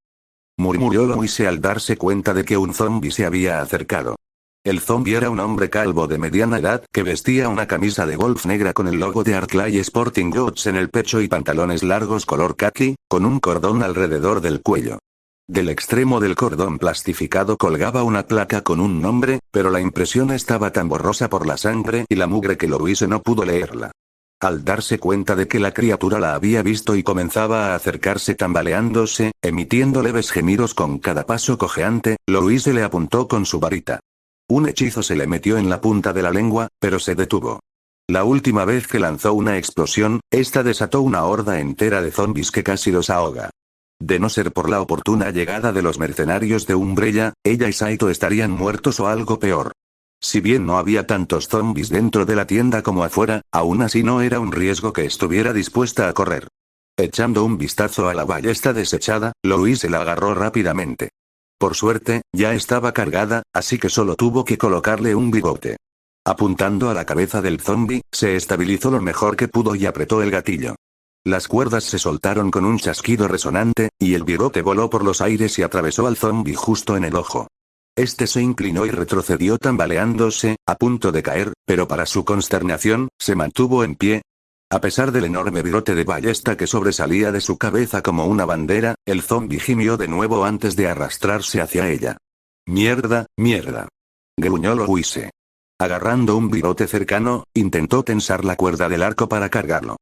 Murmuró Louis al darse cuenta de que un zombi se había acercado. El zombi era un hombre calvo de mediana edad que vestía una camisa de golf negra con el logo de Arclay Sporting Goods en el pecho y pantalones largos color caqui, con un cordón alrededor del cuello. Del extremo del cordón plastificado colgaba una placa con un nombre, pero la impresión estaba tan borrosa por la sangre y la mugre que Louis no pudo leerla. Al darse cuenta de que la criatura la había visto y comenzaba a acercarse tambaleándose, emitiendo leves gemidos con cada paso cojeante, Louis le apuntó con su varita. Un hechizo se le metió en la punta de la lengua, pero se detuvo. La última vez que lanzó una explosión, esta desató una horda entera de zombis que casi los ahoga. De no ser por la oportuna llegada de los mercenarios de Umbrella, ella y Saito estarían muertos o algo peor. Si bien no había tantos zombis dentro de la tienda como afuera, aún así no era un riesgo que estuviera dispuesta a correr. Echando un vistazo a la ballesta desechada, Louis se la agarró rápidamente. Por suerte, ya estaba cargada, así que solo tuvo que colocarle un bigote. Apuntando a la cabeza del zombi, se estabilizó lo mejor que pudo y apretó el gatillo. Las cuerdas se soltaron con un chasquido resonante, y el bigote voló por los aires y atravesó al zombi justo en el ojo. Este se inclinó y retrocedió tambaleándose, a punto de caer, pero para su consternación, se mantuvo en pie. A pesar del enorme bigote de ballesta que sobresalía de su cabeza como una bandera, el zombi gimió de nuevo antes de arrastrarse hacia ella. «Mierda, mierda», gruñó Louis. Agarrando un bigote cercano, intentó tensar la cuerda del arco para cargarlo.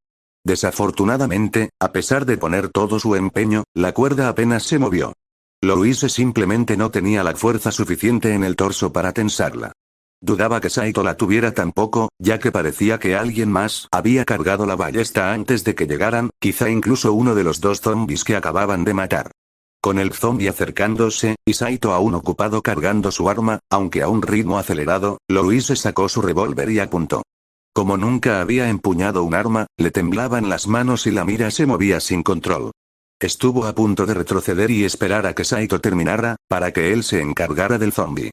Desafortunadamente, a pesar de poner todo su empeño, la cuerda apenas se movió. Louis simplemente no tenía la fuerza suficiente en el torso para tensarla. Dudaba que Saito la tuviera tampoco, ya que parecía que alguien más había cargado la ballesta antes de que llegaran, quizá incluso uno de los dos zombis que acababan de matar. Con el zombi acercándose, y Saito aún ocupado cargando su arma, aunque a un ritmo acelerado, Louis sacó su revólver y apuntó. Como nunca había empuñado un arma, le temblaban las manos y la mira se movía sin control. Estuvo a punto de retroceder y esperar a que Saito terminara, para que él se encargara del zombi.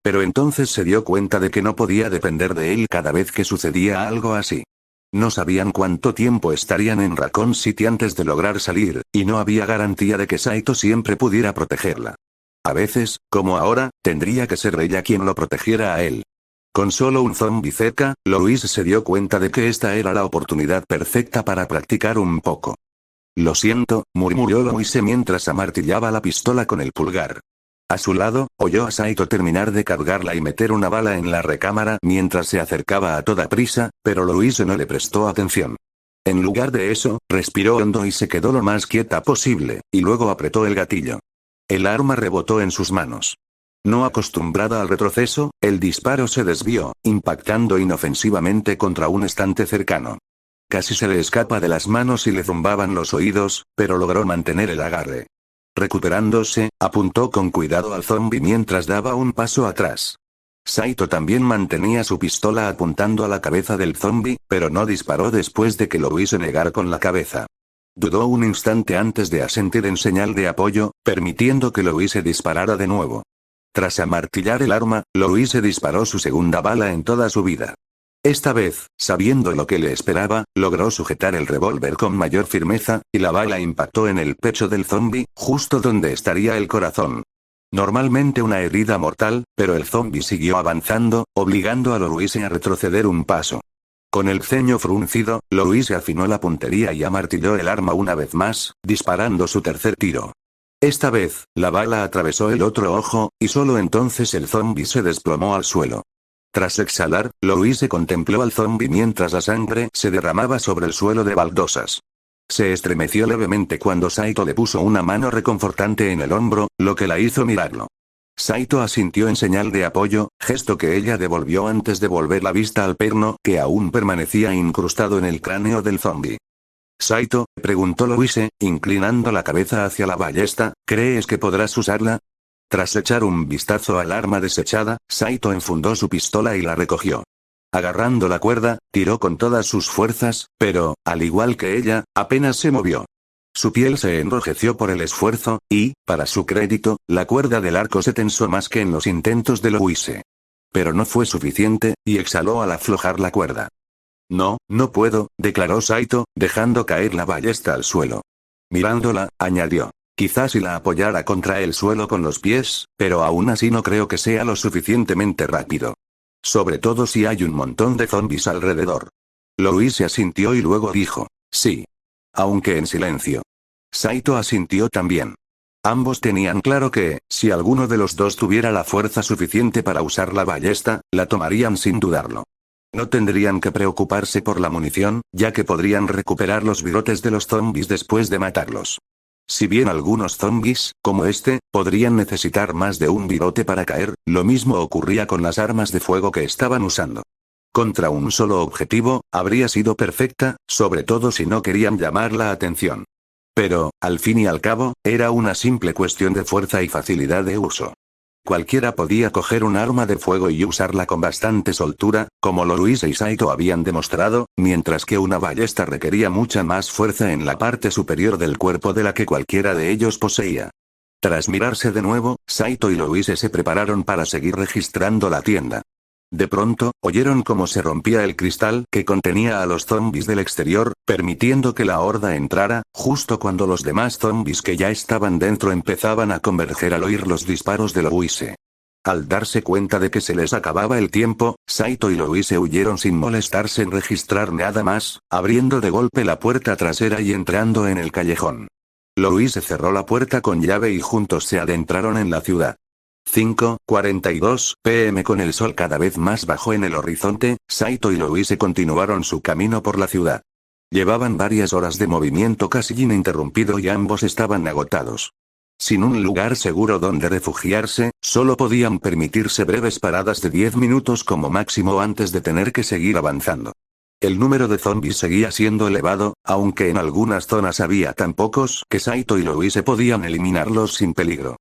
Pero entonces se dio cuenta de que no podía depender de él cada vez que sucedía algo así. No sabían cuánto tiempo estarían en Raccoon City antes de lograr salir, y no había garantía de que Saito siempre pudiera protegerla. A veces, como ahora, tendría que ser ella quien lo protegiera a él. Con solo un zombi cerca, Louis se dio cuenta de que esta era la oportunidad perfecta para practicar un poco. «Lo siento», murmuró Louis mientras amartillaba la pistola con el pulgar. A su lado, oyó a Saito terminar de cargarla y meter una bala en la recámara mientras se acercaba a toda prisa, pero Louis no le prestó atención. En lugar de eso, respiró hondo y se quedó lo más quieta posible, y luego apretó el gatillo. El arma rebotó en sus manos. No acostumbrada al retroceso, el disparo se desvió, impactando inofensivamente contra un estante cercano. Casi se le escapa de las manos y le zumbaban los oídos, pero logró mantener el agarre. Recuperándose, apuntó con cuidado al zombi mientras daba un paso atrás. Saito también mantenía su pistola apuntando a la cabeza del zombi, pero no disparó después de que Louis negara con la cabeza. Dudó un instante antes de asentir en señal de apoyo, permitiendo que Louise disparara de nuevo. Tras amartillar el arma, Louise disparó su segunda bala en toda su vida. Esta vez, sabiendo lo que le esperaba, logró sujetar el revólver con mayor firmeza, y la bala impactó en el pecho del zombi, justo donde estaría el corazón. Normalmente una herida mortal, pero el zombi siguió avanzando, obligando a Louise a retroceder un paso. Con el ceño fruncido, Louise afinó la puntería y amartilló el arma una vez más, disparando su tercer tiro. Esta vez, la bala atravesó el otro ojo, y solo entonces el zombi se desplomó al suelo. Tras exhalar, Louise contempló al zombi mientras la sangre se derramaba sobre el suelo de baldosas. Se estremeció levemente cuando Saito le puso una mano reconfortante en el hombro, lo que la hizo mirarlo. Saito asintió en señal de apoyo, gesto que ella devolvió antes de volver la vista al perno que aún permanecía incrustado en el cráneo del zombi. «Saito», preguntó Louise, inclinando la cabeza hacia la ballesta, «¿crees que podrás usarla?» Tras echar un vistazo al arma desechada, Saito enfundó su pistola y la recogió. Agarrando la cuerda, tiró con todas sus fuerzas, pero, al igual que ella, apenas se movió. Su piel se enrojeció por el esfuerzo, y, para su crédito, la cuerda del arco se tensó más que en los intentos de Louise. Pero no fue suficiente, y exhaló al aflojar la cuerda. «No, no puedo», declaró Saito, dejando caer la ballesta al suelo. Mirándola, añadió. «Quizás si la apoyara contra el suelo con los pies, pero aún así no creo que sea lo suficientemente rápido. Sobre todo si hay un montón de zombis alrededor». Louise asintió y luego dijo. «Sí». Aunque en silencio. Saito asintió también. Ambos tenían claro que, si alguno de los dos tuviera la fuerza suficiente para usar la ballesta, la tomarían sin dudarlo. No tendrían que preocuparse por la munición, ya que podrían recuperar los virotes de los zombis después de matarlos. Si bien algunos zombis, como este, podrían necesitar más de un virote para caer, lo mismo ocurría con las armas de fuego que estaban usando. Contra un solo objetivo, habría sido perfecta, sobre todo si no querían llamar la atención. Pero, al fin y al cabo, era una simple cuestión de fuerza y facilidad de uso. Cualquiera podía coger un arma de fuego y usarla con bastante soltura, como Louise y Saito habían demostrado, mientras que una ballesta requería mucha más fuerza en la parte superior del cuerpo de la que cualquiera de ellos poseía. Tras mirarse de nuevo, Saito y Louise se prepararon para seguir registrando la tienda. De pronto, oyeron cómo se rompía el cristal que contenía a los zombis del exterior, permitiendo que la horda entrara, justo cuando los demás zombis que ya estaban dentro empezaban a converger al oír los disparos de Louise. Al darse cuenta de que se les acababa el tiempo, Saito y Louise huyeron sin molestarse en registrar nada más, abriendo de golpe la puerta trasera y entrando en el callejón. Louise cerró la puerta con llave y juntos se adentraron en la ciudad. 5:42 p.m. Con el sol cada vez más bajo en el horizonte, Saito y Louise continuaron su camino por la ciudad. Llevaban varias horas de movimiento casi ininterrumpido y ambos estaban agotados. Sin un lugar seguro donde refugiarse, solo podían permitirse breves paradas de 10 minutos como máximo antes de tener que seguir avanzando. El número de zombis seguía siendo elevado, aunque en algunas zonas había tan pocos que Saito y Louise podían eliminarlos sin peligro.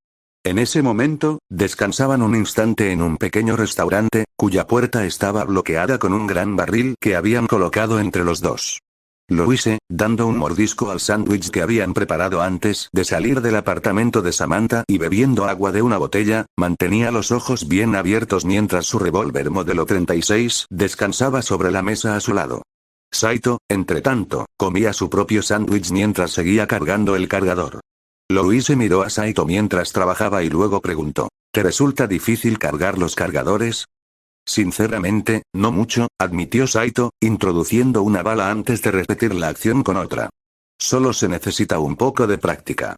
En ese momento, descansaban un instante en un pequeño restaurante, cuya puerta estaba bloqueada con un gran barril que habían colocado entre los dos. Louise, dando un mordisco al sándwich que habían preparado antes de salir del apartamento de Samantha y bebiendo agua de una botella, mantenía los ojos bien abiertos mientras su revólver modelo 36 descansaba sobre la mesa a su lado. Saito, entretanto, comía su propio sándwich mientras seguía cargando el cargador. Louise miró a Saito mientras trabajaba y luego preguntó, ¿te resulta difícil cargar los cargadores? Sinceramente, no mucho, admitió Saito, introduciendo una bala antes de repetir la acción con otra. Solo se necesita un poco de práctica.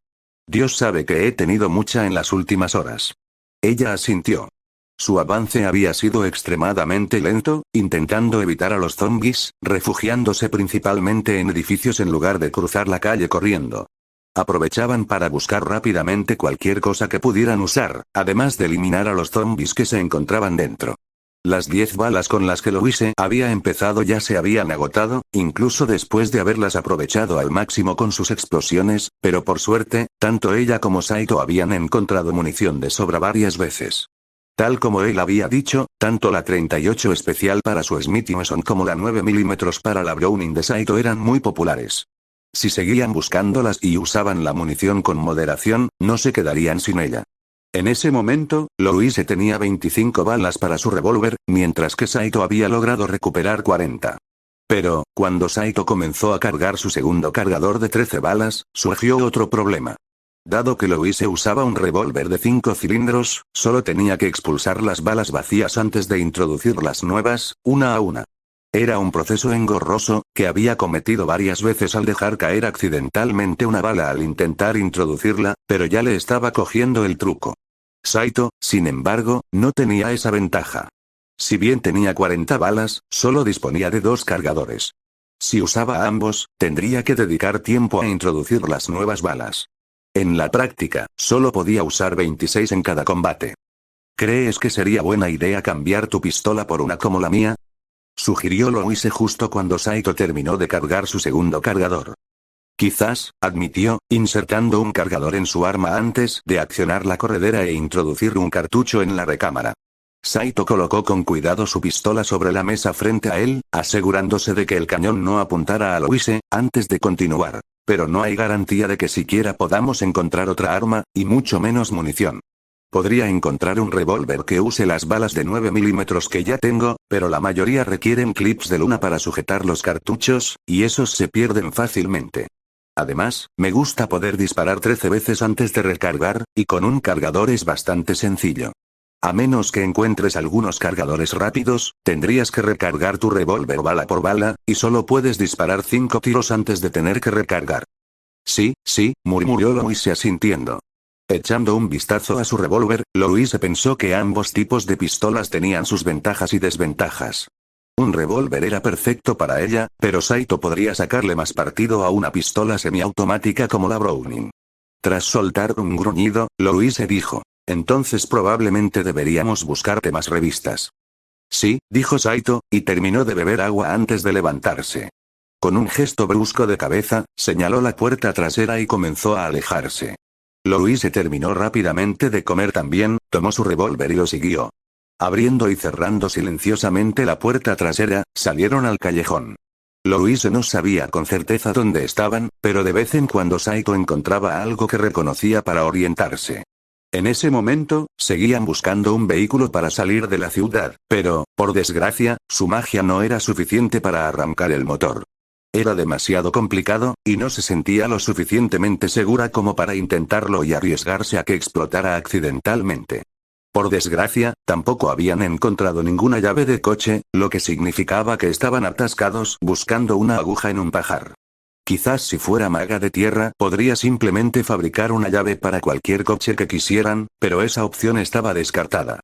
Dios sabe que he tenido mucha en las últimas horas. Ella asintió. Su avance había sido extremadamente lento, intentando evitar a los zombis, refugiándose principalmente en edificios en lugar de cruzar la calle corriendo. Aprovechaban para buscar rápidamente cualquier cosa que pudieran usar, además de eliminar a los zombis que se encontraban dentro. Las 10 balas con las que Louise había empezado ya se habían agotado, incluso después de haberlas aprovechado al máximo con sus explosiones, pero por suerte, tanto ella como Saito habían encontrado munición de sobra varias veces. Tal como él había dicho, tanto la 38 especial para su Smith & Wesson como la 9 mm para la Browning de Saito eran muy populares. Si seguían buscándolas y usaban la munición con moderación, no se quedarían sin ella. En ese momento, Louise tenía 25 balas para su revólver, mientras que Saito había logrado recuperar 40. Pero, cuando Saito comenzó a cargar su segundo cargador de 13 balas, surgió otro problema. Dado que Louise usaba un revólver de 5 cilindros, solo tenía que expulsar las balas vacías antes de introducir las nuevas, una a una. Era un proceso engorroso, que había cometido varias veces al dejar caer accidentalmente una bala al intentar introducirla, pero ya le estaba cogiendo el truco. Saito, sin embargo, no tenía esa ventaja. Si bien tenía 40 balas, solo disponía de 2 cargadores. Si usaba ambos, tendría que dedicar tiempo a introducir las nuevas balas. En la práctica, solo podía usar 26 en cada combate. ¿Crees que sería buena idea cambiar tu pistola por una como la mía?, sugirió Louise justo cuando Saito terminó de cargar su segundo cargador. Quizás, admitió, insertando un cargador en su arma antes de accionar la corredera e introducir un cartucho en la recámara. Saito colocó con cuidado su pistola sobre la mesa frente a él, asegurándose de que el cañón no apuntara a Louise, antes de continuar. Pero no hay garantía de que siquiera podamos encontrar otra arma, y mucho menos munición. Podría encontrar un revólver que use las balas de 9 milímetros que ya tengo, pero la mayoría requieren clips de luna para sujetar los cartuchos, y esos se pierden fácilmente. Además, me gusta poder disparar 13 veces antes de recargar, y con un cargador es bastante sencillo. A menos que encuentres algunos cargadores rápidos, tendrías que recargar tu revólver bala por bala, y solo puedes disparar 5 tiros antes de tener que recargar. Sí, murmuró Louise asintiendo. Echando un vistazo a su revólver, Louise pensó que ambos tipos de pistolas tenían sus ventajas y desventajas. Un revólver era perfecto para ella, pero Saito podría sacarle más partido a una pistola semiautomática como la Browning. Tras soltar un gruñido, Louise dijo: entonces probablemente deberíamos buscarte más revistas. Sí, dijo Saito, y terminó de beber agua antes de levantarse. Con un gesto brusco de cabeza, señaló la puerta trasera y comenzó a alejarse. Louise terminó rápidamente de comer también, tomó su revólver y lo siguió. Abriendo y cerrando silenciosamente la puerta trasera, salieron al callejón. Louise no sabía con certeza dónde estaban, pero de vez en cuando Saito encontraba algo que reconocía para orientarse. En ese momento, seguían buscando un vehículo para salir de la ciudad, pero, por desgracia, su magia no era suficiente para arrancar el motor. Era demasiado complicado, y no se sentía lo suficientemente segura como para intentarlo y arriesgarse a que explotara accidentalmente. Por desgracia, tampoco habían encontrado ninguna llave de coche, lo que significaba que estaban atascados buscando una aguja en un pajar. Quizás si fuera maga de tierra podría simplemente fabricar una llave para cualquier coche que quisieran, pero esa opción estaba descartada.